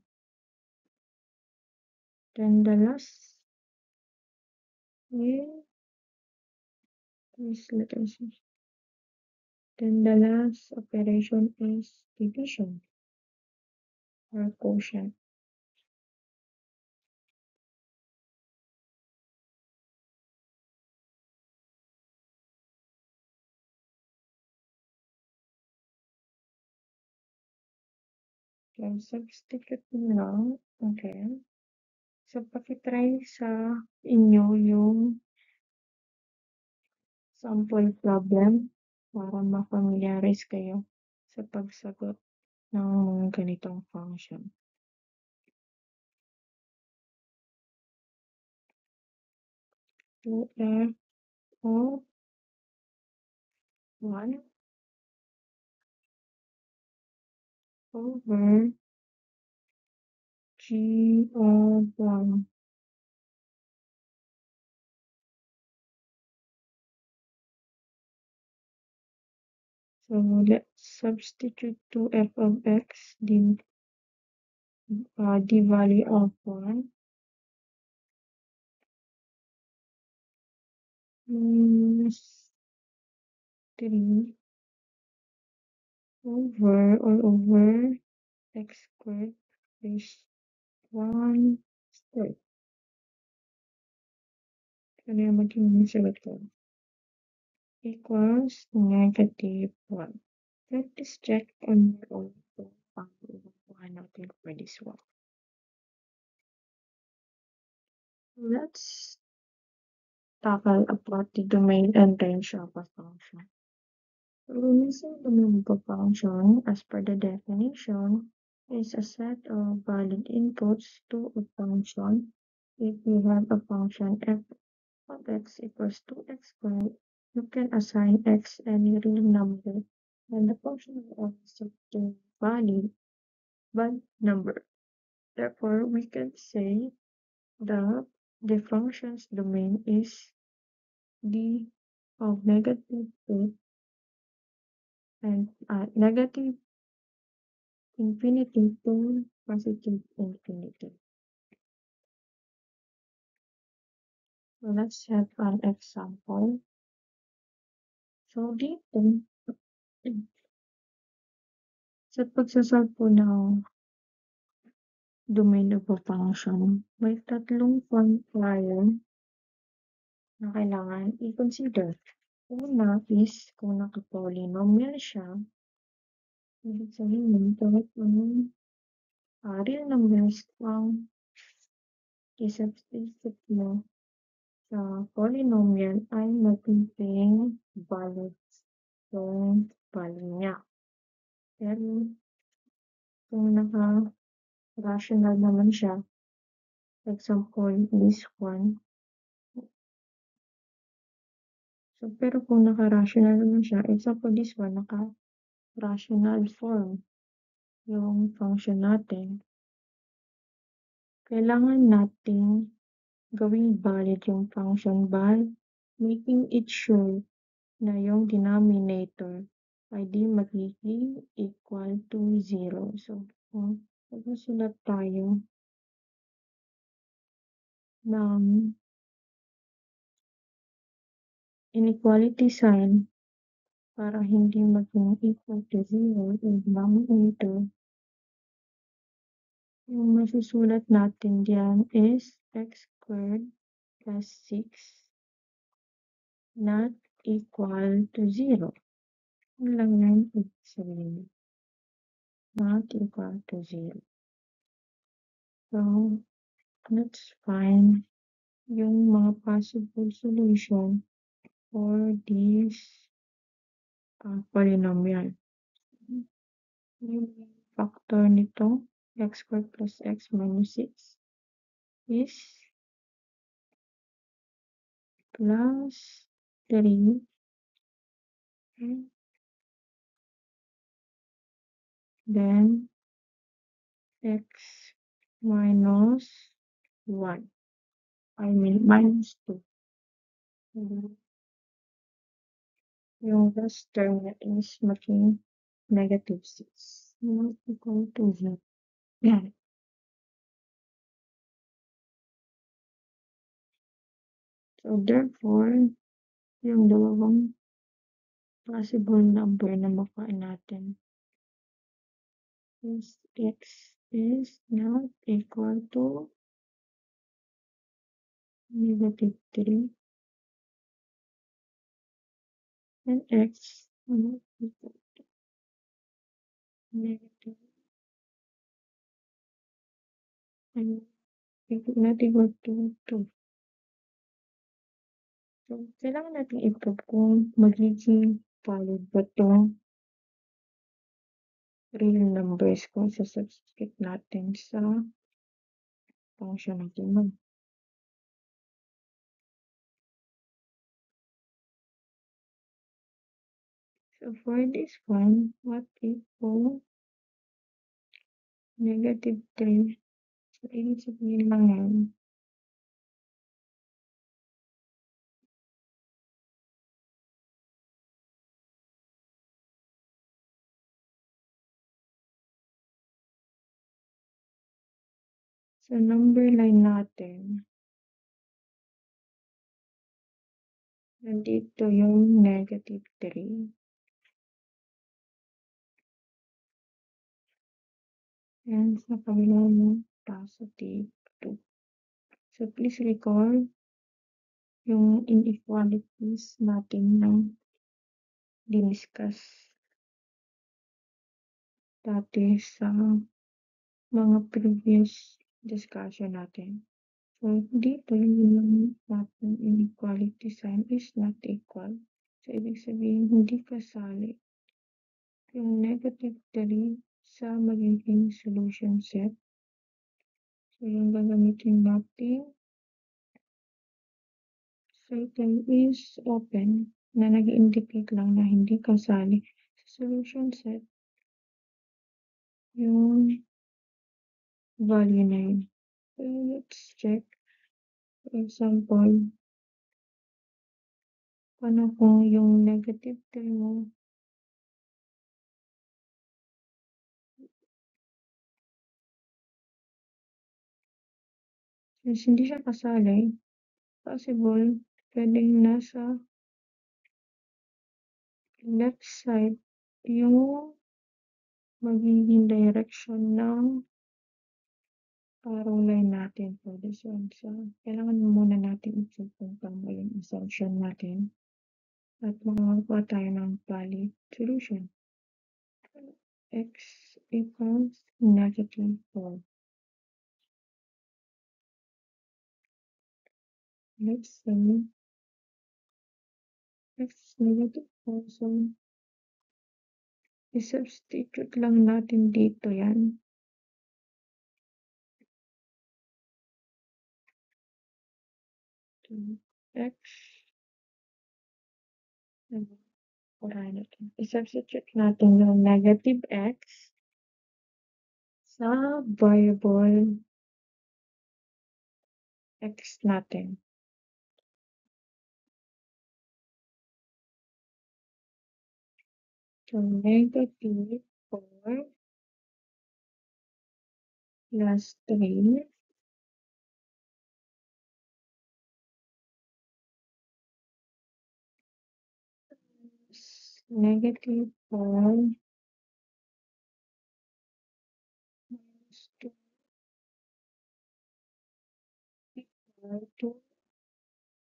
Then the last let us see. Then the last operation is division or quotient. So, substitute mo lang. Okay. So, pakitry sa inyo yung sample problem para ma-familiarize kayo sa pagsagot ng mga ganitong function. 2f of 1 over g of 1. So, let's substitute 2f of x, the value of 1, minus 3 over x squared is 1 squared. Ano yung magiging sagot ko? Equals negative 1. Let's check on your own kung paano natin for this one. Let's tackle about the domain and range of a function. Minsan domain of a function, as per the definition, is a set of valid inputs to a function. If we have a function f of x equals 2x squared, you can assign x any real number, and the function will accept the value by number. Therefore, we can say that the function's domain is d of negative 2 and negative infinity to positive infinity. So let's have an example. So dito, sa pagsasolve po ng domain of a function, may tatlong quantifier na kailangan i-consider. Una is kung naka-polynomial siya, ibig sabihin kahit anong real numbers ang i-substitute mo sa polynomial ay magiging valid yung value niya. Pero kung naka-rational naman siya, example is 1. So, pero kung naka-rational naman siya, example this one, naka-rational form yung function natin. Kailangan nating gawing valid yung function by making it sure na yung denominator ay di magiging equal to 0. So, magsusulat tayo ng inequality sign para hindi maging equal to 0 yung denominator. Yung masusulat natin diyan is x squared plus 6 not equal to 0. Yun lang yan ibig sabihin. Not equal to 0. So, let's find yung mga possible solution for this polynomial. Yung factor nito, x squared plus x minus 6 is plus 3 and then x minus 1. I mean minus 2. Yung last term niya is maging negative 6. Not equal to 0. Yan. So therefore, yung dalawang possible number na makuha natin is x is not equal to negative 3 and x not equal to negative and not equal to 2. So, kailangan natin i-prove kung magiging valid ba itong real numbers kung sa-substitute natin sa function natin. So, for this one, what if kung negative 3? So, ibig sabihin lang yan, sa number line natin, nandito yung negative 3. And sa kabila yung positive 2. So, please recall yung inequalities natin na diniscuss dati sa mga previous discussion natin. So, dito yung natin inequality sign is not equal. So, ibig sabihin, hindi kasali yung negative 3 sa magiging solution set. So, yung gagamitin natin circle is open na nag-indicate lang na hindi kasali sa solution set yung value na yun. So, let's check. For example, paano kung yung negative 3 mo since hindi siya kasali, possible, pwedeng nasa left side yung magiging direction ng arrow line natin for this one. So, kailangan muna natin i-check kung tama yung assumption natin at makakakuha tayo ng valid solution. X equals negative 4. Let's say x negative 4. So, i-substitute lang natin dito yan. 2x. Unahin natin. I-substitute natin yung negative x sa variable x natin. So, negative 4 plus 3 is negative 4 minus 2 equal to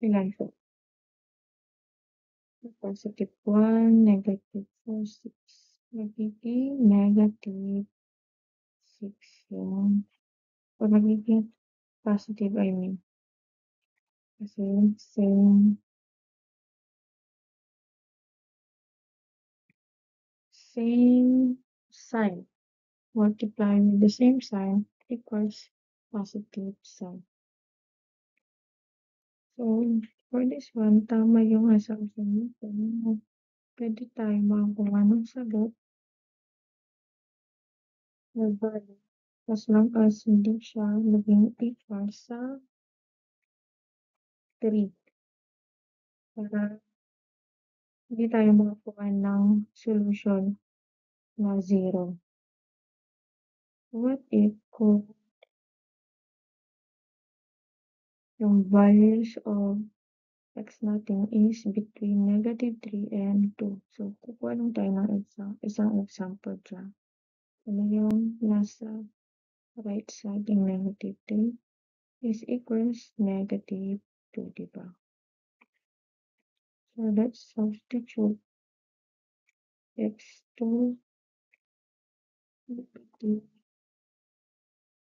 ilan po? Positive 1, negative 4, 6. Magiging negative 6 yun. O magiging positive, I mean. Kasi same sign. Multiply with the same sign equals positive sign. So, for this one, tama yung assumption nito. Pwede tayo makakuha ng sagot na value as long as hindi siya naging equal sa 3. Para hindi tayo makakuha ng solution na 0. What if kung yung values of x natin is between negative 3 and 2. So, kukuha lang tayo ng isang example dyan. Ano yung nasa right side ng negative 3 is equals negative 2, diba? So, let's substitute x2 negative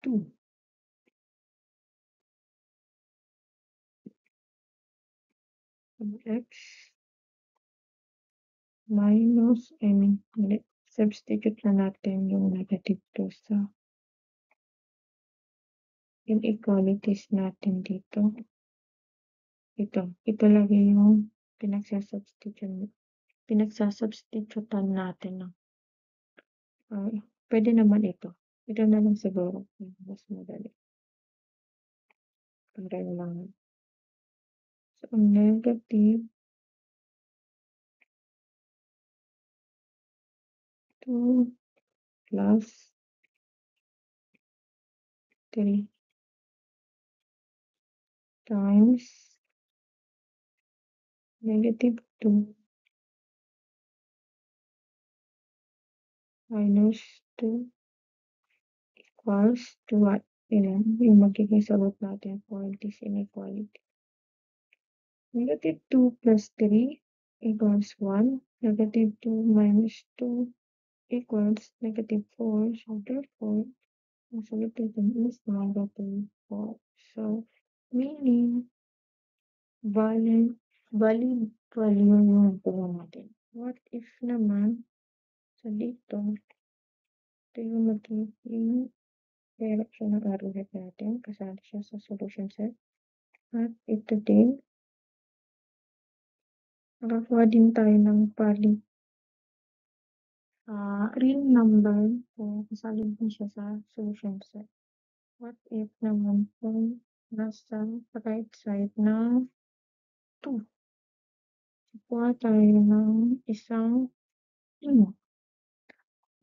2. X minus, substitute na natin yung negative 2 sa inequalities natin dito. Ito lagi yung pinagsasubstitutan natin. No? Pwede naman ito. Ito na lang siguro. Mas madali. Para lang. So, negative 2 plus 3 times negative 2 minus 2 equals to what? Ilan? Yung magiging sagot natin for this inequality. Negative 2 plus 3 equals 1. Negative 2 minus 2 equals negative 4. So, therefore, ang sagot natin is negative 4. So, meaning, valid value yung buo natin. What if naman, sa dito, ito yung magiging direction ng arrowhead natin. Kasali siya sa solution set. At ito din, nakakuha din tayo ng real number. So, kasali din siya sa solution set. What if naman kung nasa right side ng 2? Kuha tayo ng isang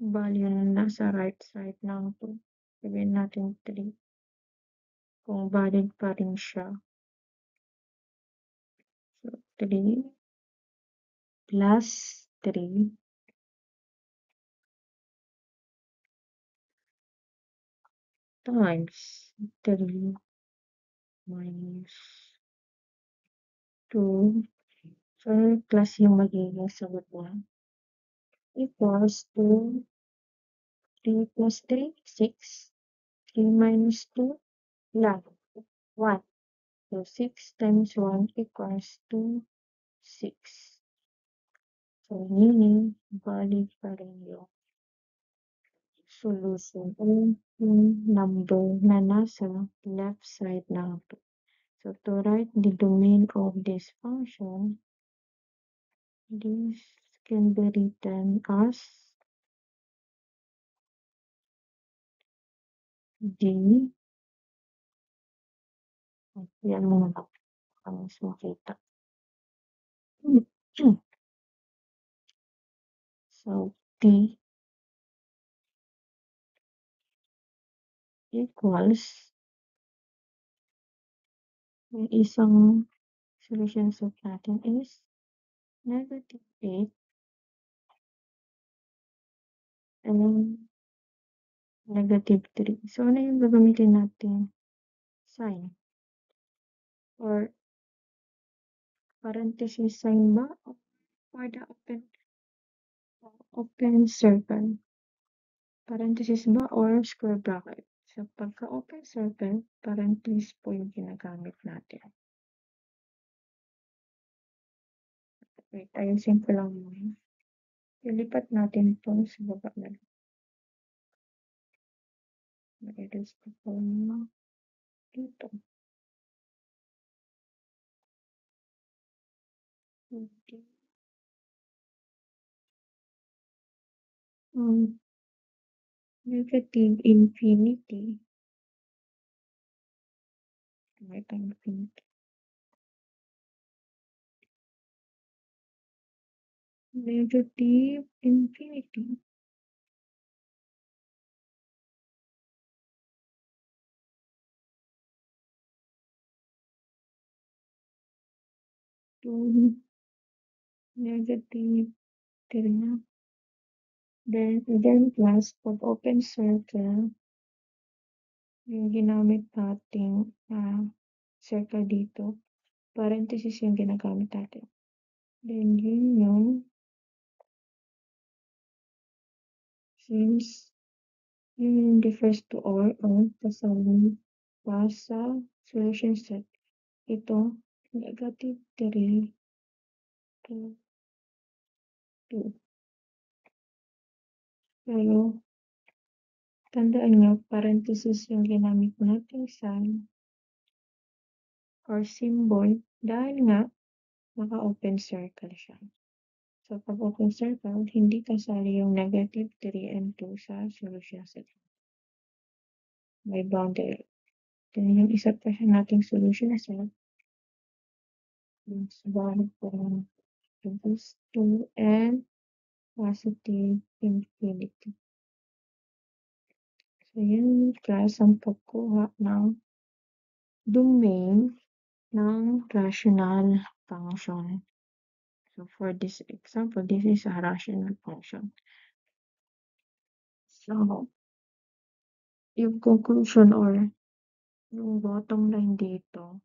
value na nasa right side ng 2. Sabihin natin 3. Kung valid pa rin siya. So, 3 plus 3 times 3 minus 2. So, plus yung magiging sagot niya equals to 3 plus 3, 6. 3 minus 2, lang. 1. So 6 times 1 equals to 6. So meaning, valid pa rin yung solution o yung number na nasa left side ng 2. So to write the domain of this function, this can be written as D. Yan muna para mas makita. So T equals yung isang solution set natin is -8 and -3. So ano yung gagamitin natin sign or parenthesis sign ba or the open circle? Parenthesis ba or square bracket? So pagka open circle, parenthesis po yung ginagamit natin. Wait, ayusin ko lang muna. Ilipat natin ito sa baba na lang. Ma-erase ko po na dito. Okay. Negative infinity. Wait, infinity. Negative infinity. To negative 3. Then plus, pag open circle, yung ginamit nating circle dito, parenthesis yung ginagamit natin. Then yun yung since yun refers to or kasama pa sa solution set. Ito, negative 3 to 2. Pero, tandaan nyo, parenthesis yung ginamit nating sign or symbol dahil nga naka-open circle siya. So, pag open circle, hindi kasali yung negative 3 and 2 sa solution set. May boundary. Then, yung isa pa siya nating solution set, is valid for these 2 and positive infinity. So, yun class ang pagkuha ng domain ng rational function. So, for this example, this is a rational function. So, yung conclusion or yung bottom line dito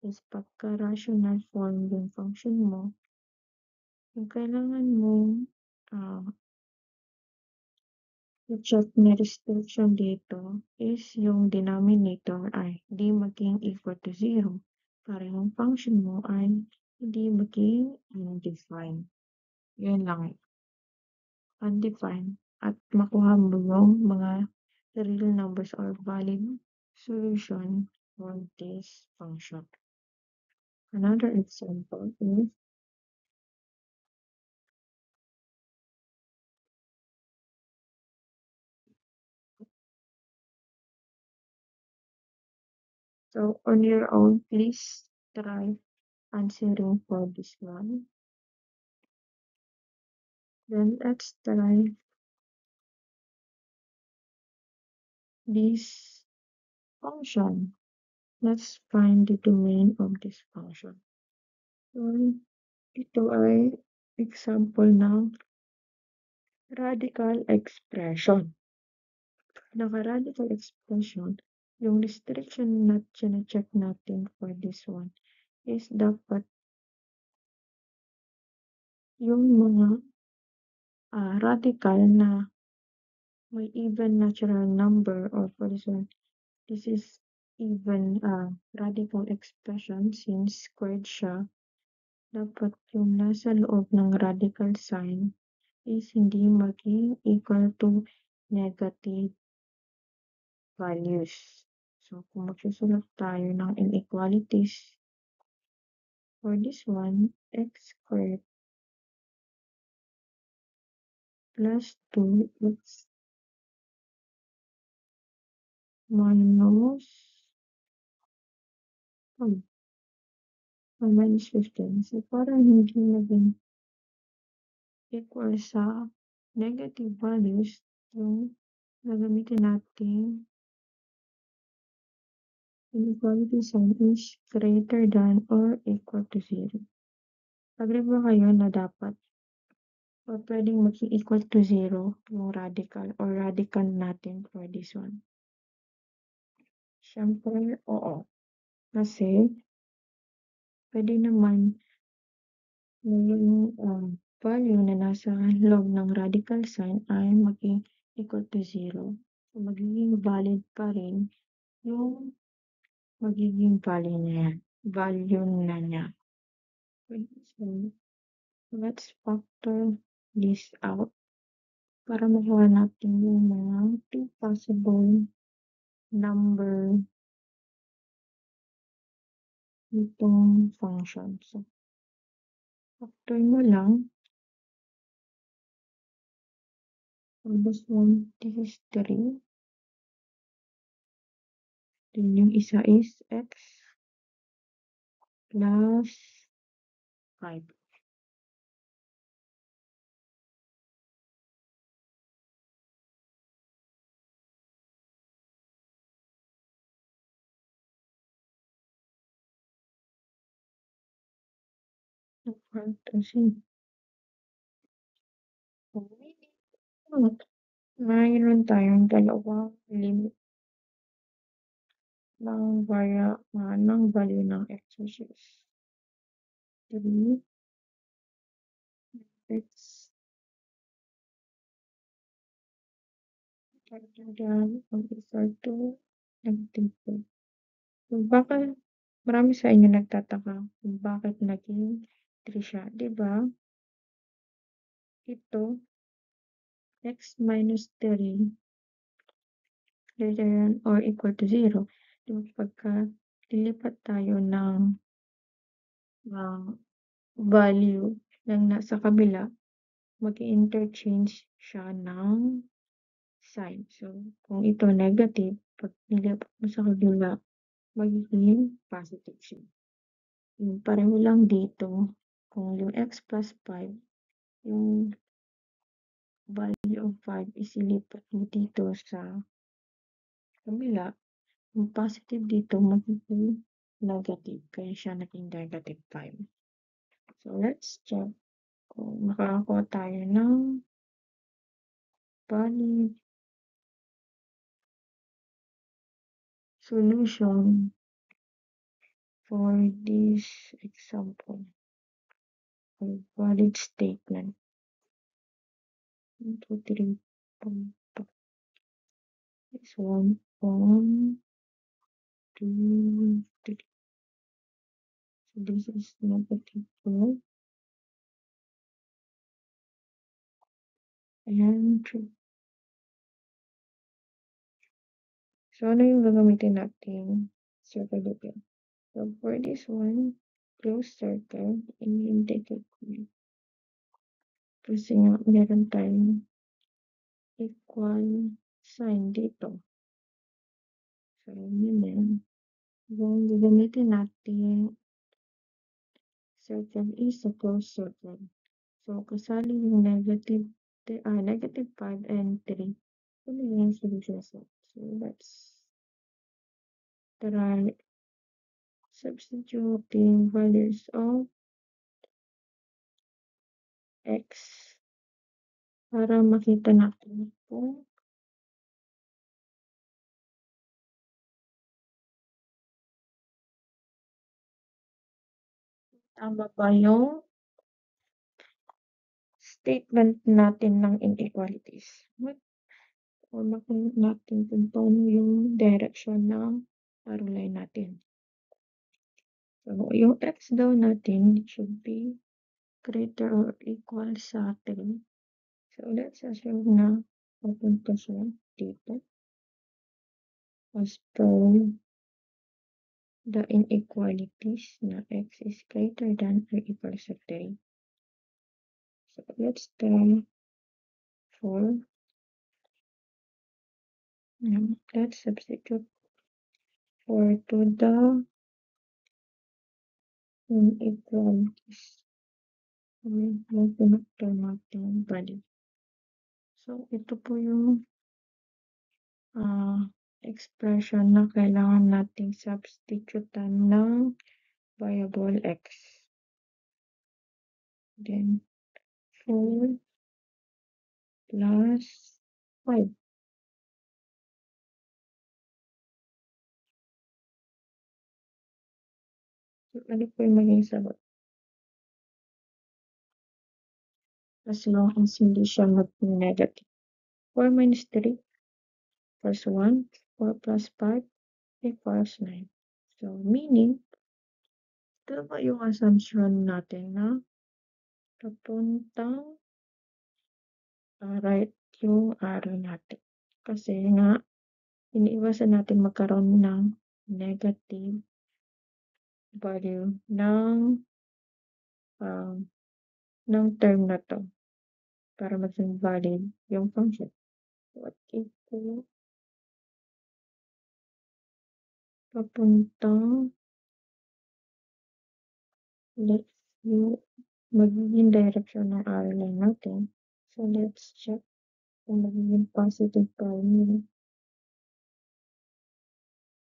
is pagka-rational form yung function mo, yung kailangan mo i-check na restriction dito is yung denominator ay hindi maging equal to 0 para yung function mo ay hindi maging undefined. Yun lang. Undefined at makuha mo yung mga real numbers or valid solution for this function. Another example is so on your own, please try answering for this one. Then let's try this function. Let's find the domain of this function. So, ito ay example ng radical expression. Naka-radical expression, yung restriction na chine-check natin for this one is dapat yung mga radical na may even natural number or for this one, this is even radical expression since squared siya, dapat yung nasa loob ng radical sign is hindi maging equal to negative values. So, kung magsusulat tayo ng inequalities for this one, x squared plus 2x minus oh, minus 15. So, parang hindi naging equal sa negative values yung gagamitin natin inequality sign is greater than or equal to 0. Agree ba kayo na dapat or pwedeng maging equal to 0 yung radical or radical natin for this one? Siyempre, oo. Kasi, pwede naman yung value na nasa loob ng radical sign ay maging equal to 0. So, magiging valid pa rin yung magiging value niya. Value na niya. So, let's factor this out para makuha natin yung mga two possible number nitong function. So, factor mo lang. So, this one, this is 3. Then yung isa is x plus 5. Kasi, mayroon tayong dalawang limit ng value ng x, which is 3 x greater than or equal to negative 4. So, baka marami sa inyo nagtataka kung bakit naging 3 siya. Diba? Ito, x minus 3 greater than or equal to 0. Diba pagka lilipat tayo ng value ng nasa kabila, mag-interchange siya ng sign. So, kung ito negative, pag nilipat mo sa kabila, magiging positive siya. Yung pareho lang dito, kung yung x plus 5, yung value of 5 is ilipat mo dito sa kabila, yung positive dito magiging negative. Kaya siya naging negative 5. So, let's check kung makakakuha tayo ng valid solution for this example or valid statement. 1, 2, 3, 4. This one, 1, 2, 3. So this is negative 4 and 3. So, ano yung gagamitin natin circle dito? So, for this one, close circle, i-indicate ko yun. Kasi nga, meron tayong equal sign dito. So, yun na yun. Yung gagamitin natin circle is a closed circle. So, kasali yung negative 5 and 3. Ano yung solution set? So, let's try substituting values of x para makita natin kung tama ba yung statement natin ng inequalities. Or makita natin kung paano yung direction ng arrow line natin. So, yung x daw natin should be greater or equal sa 3. So, let's assume na papunta siya dito. As per the inequalities na x is greater than or equal sa 3. So, let's try for, let's substitute for to the inequalities. Yung pinakta natin value. So, ito po yung expression na kailangan nating substitutean ng variable x. Then, 4 plus 5. So, ano po yung maging sagot? As long as hindi siya mag-negative. 4 minus 3 plus 1, 4 plus 5 equals 9. So, meaning, tama yung assumption natin na papuntang right yung arrow natin. Kasi nga, iniiwasan natin magkaroon ng negative value ng term na to para maging valid yung function. What if po papuntang left yung magiging direction ng arrow line natin. So, let's check kung magiging positive pa rin yung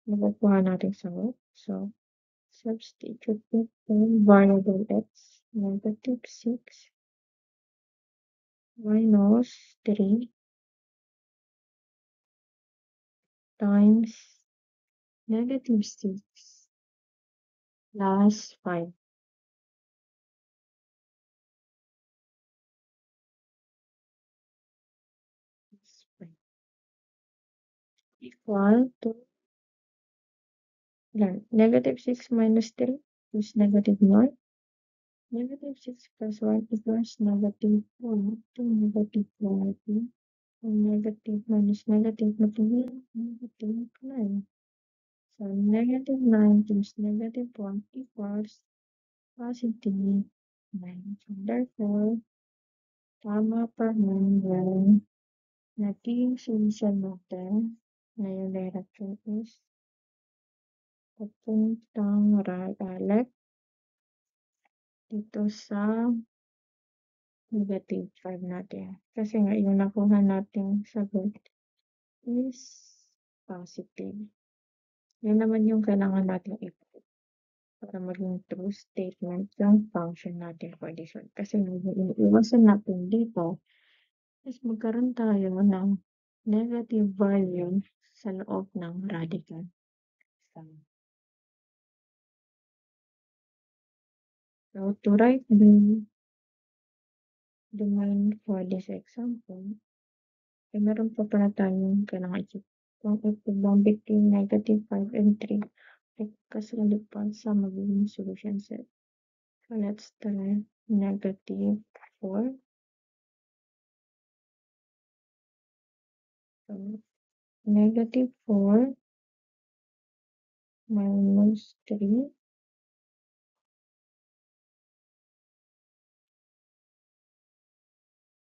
nakukuha natin sagot. So, substitute it in variable x, negative 6 minus 3 times negative 6 plus 5 equal to negative 6 minus 3 is negative 9. Negative 6 plus 1 equals negative 4. To negative 4. Negative minus negative magiging negative 9. So, negative 9 plus negative 1 equals positive 9. So, therefore, tama pa rin yung naging solution natin na yung direction is papuntang left dito sa negative 5 natin. Kasi nga, yung nakuha nating sagot is positive. Yan naman yung kailangan natin i-prove para maging true statement yung function natin for this one. Kasi yung iwasan natin dito is magkaroon tayo ng negative value sa loob ng radical sum. So, to write the domain for this example, ay meron pa pala tayong kailangan i-check. Kung equivalent between negative 5 and 3 ay kasalip pa sa magiging solution set. So, let's try negative 4. So, negative 4 minus 3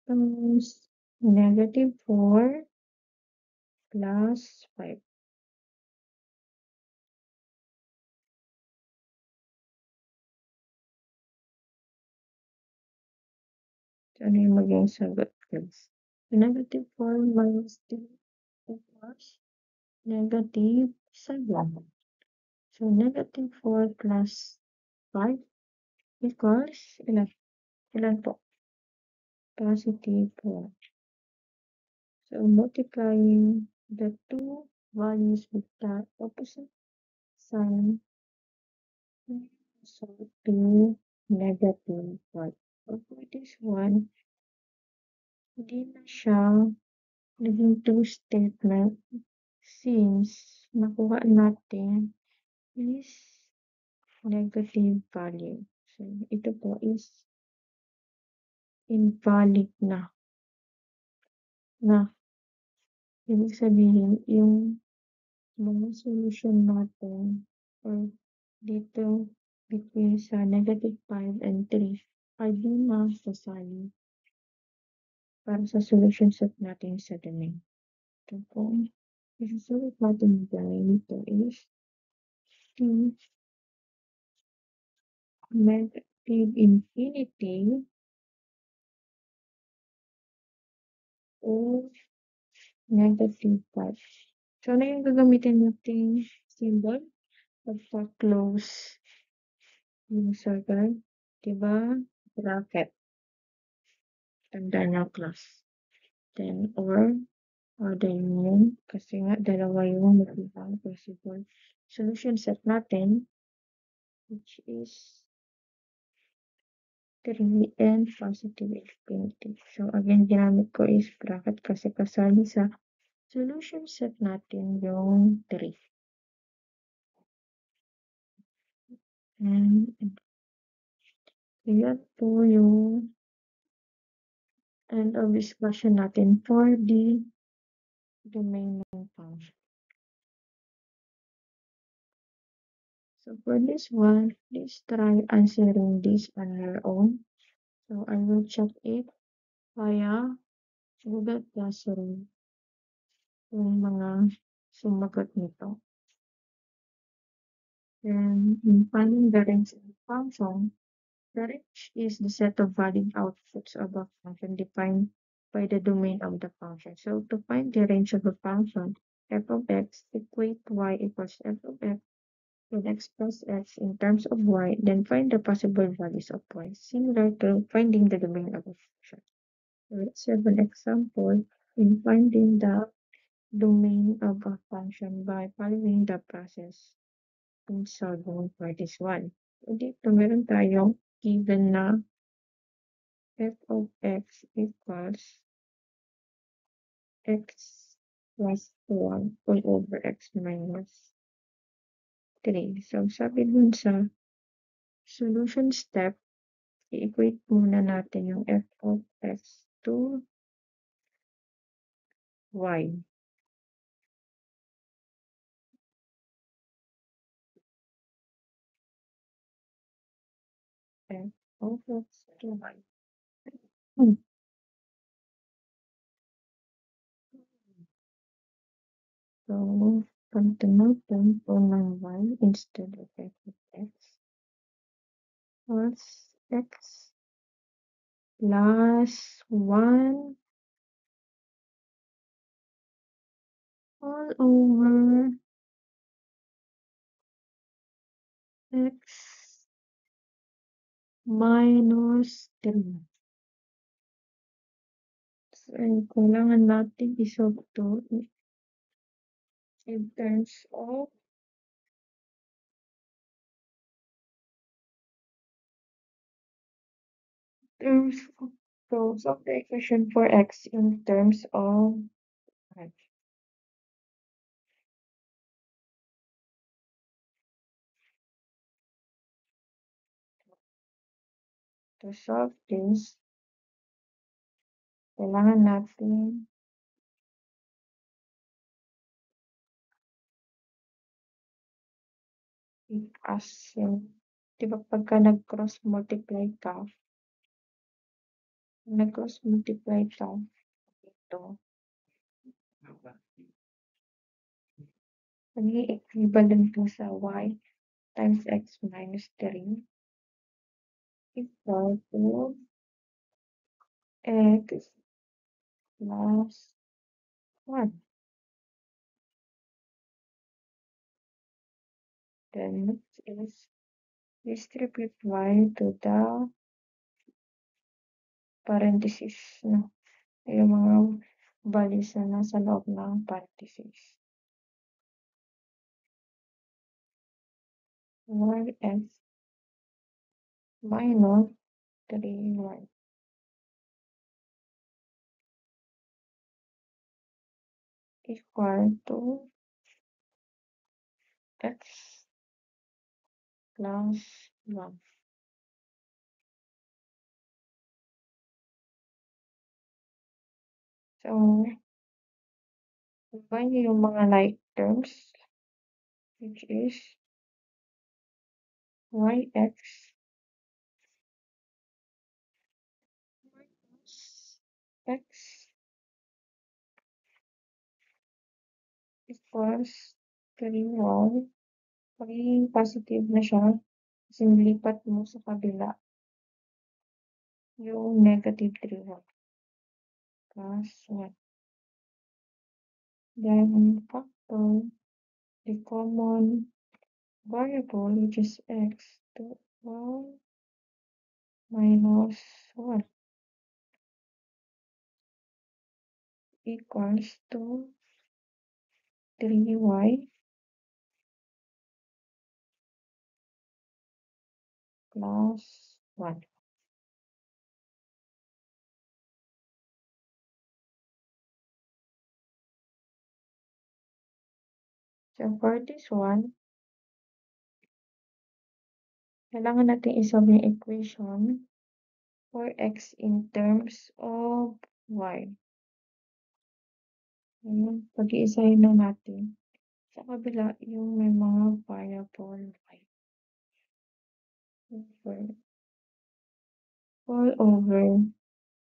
times negative 4 plus 5. So, ano yung maging sagot, guys? So, negative 4 minus 3 equals negative 7. So, negative 4 plus 5 equals ilan? Ilan po? Positive 4. So, multiplying the two values with the opposite sign, so to negative 1. So, for this one, hindi na siya naging true statement since nakuha natin is negative value. So, ito po is invalid na ibig sabihin yung mga solution natin or dito between sa -5 and 3 ay di na sasali para sa solution set natin sa domain. Ito po, isusulit natin dito is to negative infinity or -5. So, ano yung gagamitin nating symbol pagka-close yung circle? 'Di ba? Bracket. Tandaan niyo class. Then, order yun kasi nga dalawa yung magiging possible solution set natin which is 3 and positive infinity. So, again, ginamit ko is bracket kasi kasali sa solution set natin yung 3. And yan po yung end of discussion natin for the domain ng function. So for this one, please try answering this on your own. So I will check it via Google Classroom yung mga sumagot nito. And in finding the range of the function, the range is the set of valid outputs of a function defined by the domain of the function. So to find the range of a function, f of x equate y equals f of x, then express x in terms of y, then find the possible values of y, similar to finding the domain of a function. So let's have an example in finding the domain of a function by following the process in solving for this one. So dito meron tayong given na f of x equals x plus 1 all over x minus 3. So sabi dun sa solution step, i-equate muna natin yung f of x to y. F of x to y. Hmm. So, ganito natin po ng y instead of f of x plus x plus 1 all over x minus 3. So, kailangan natin isolve to in terms of terms of the equation for x in terms of y. To solve this, kailangan natin i-as yung, di ba pagka nag-cross multiply ka, nag-cross multiply ka dito, magiging equivalent to sa y times x minus 3 equal to x plus 1. Then next is distribute y to the parenthesis, no? Yung mga values na nasa loob ng parenthesis. Yx minus 3y equal to x plus 1. So, combine nyo yung mga like terms, which is yx minus x equals 3y. Magiging positive na siya kasi nilipat mo sa kabila yung negative 3y plus 1. Then, factor the common variable, which is x, to 1 minus 1 equals to 3y plus 1. So, for this one, kailangan natin isolve yung equation for x in terms of y. Ayan, pag-iisahin na natin. Sa kabila, yung may mga variable y. All over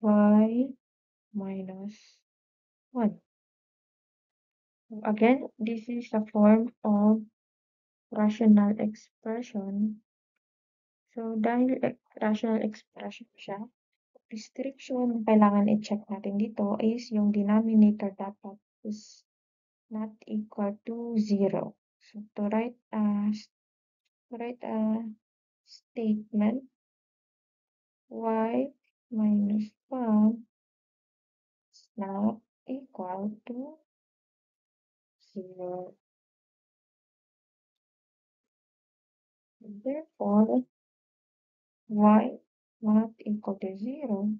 y minus 1. Again, this is a form of rational expression. So, dahil rational expression siya, restriction kailangan i-check natin dito is yung denominator dapat is not equal to 0. So, to write a statement y minus 1 is not equal to 0. Therefore, y not equal to 0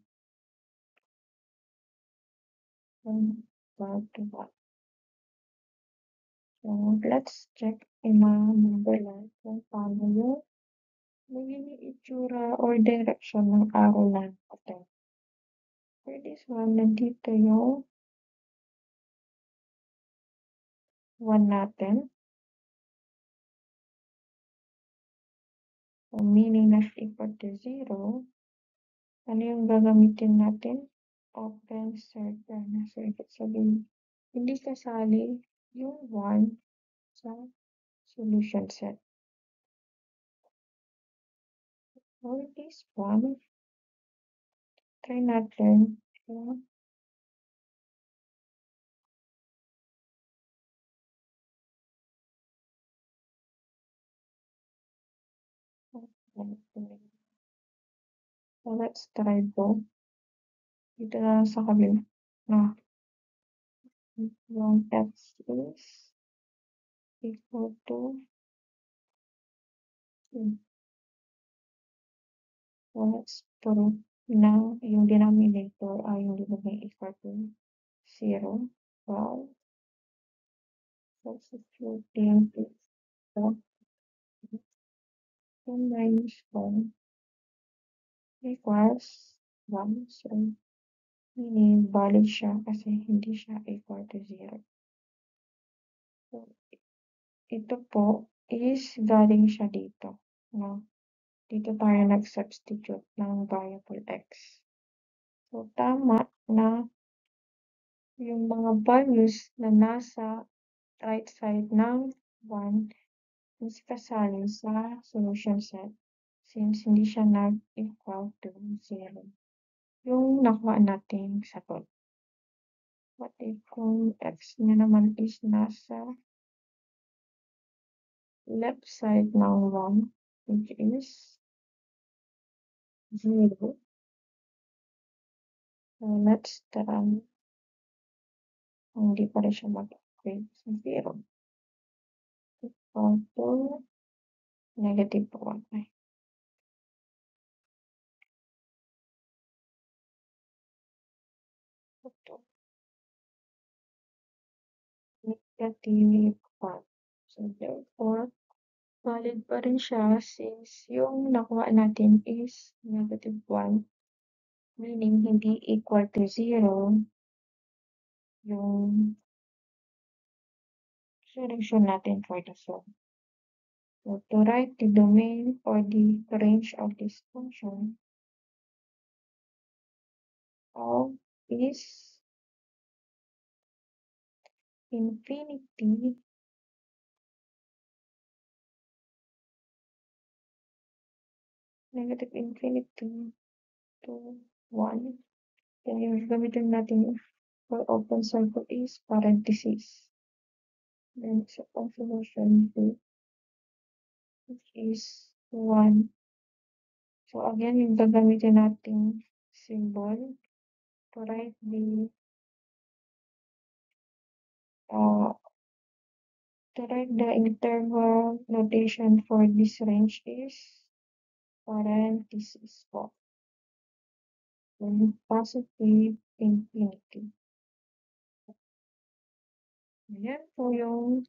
and equal to 1. So, let's check in a number kung paano yung magiging itsura or direction ng arrow natin. For this one, nandito yung 1 natin. So, meaning not equal to 0. Ano yung gagamitin natin? Open circle na circuit. Sabihin, hindi kasali yung 1 sa solution set. For this one, try natin yung so, let's try both. Dito na lang sa kabila. Na, yung x is equal to 2. So, let's prove na yung denominator ay hindi maging equal to 0. Well, substituting this 2 minus 1 equals 1. So, meaning valid siya kasi hindi siya equal to 0. So, ito po is galing siya dito. No? Dito tayo nag-substitute ng variable x. So, tama na yung mga values na nasa right side ng 1 is kasali sa solution set since hindi siya nag-equal to 0. Yung nakuha nating sagot. What if kung x niya naman is nasa left side ng 1, which is 0. So, let's try. Hindi pa rin siya mag-equate sa 0. Equal to negative 1. Ito. Negative 1. So, So therefore, valid pa rin siya since yung nakuha natin is -1, meaning hindi equal to 0 yung solution natin for this one. So to write the domain or the range of this function of is infinity -infinity to 1. Then yung gagamitin natin for open circle is parentheses. Then sa pang solution B, which is 1. So again, yung gagamitin nating symbol to write uh, the interval notation for this range is parentheses po. Then positive infinity. Ayan po yung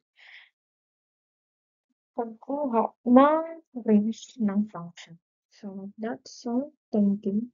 pagkuha ng range ng function. So that's all. Thank you.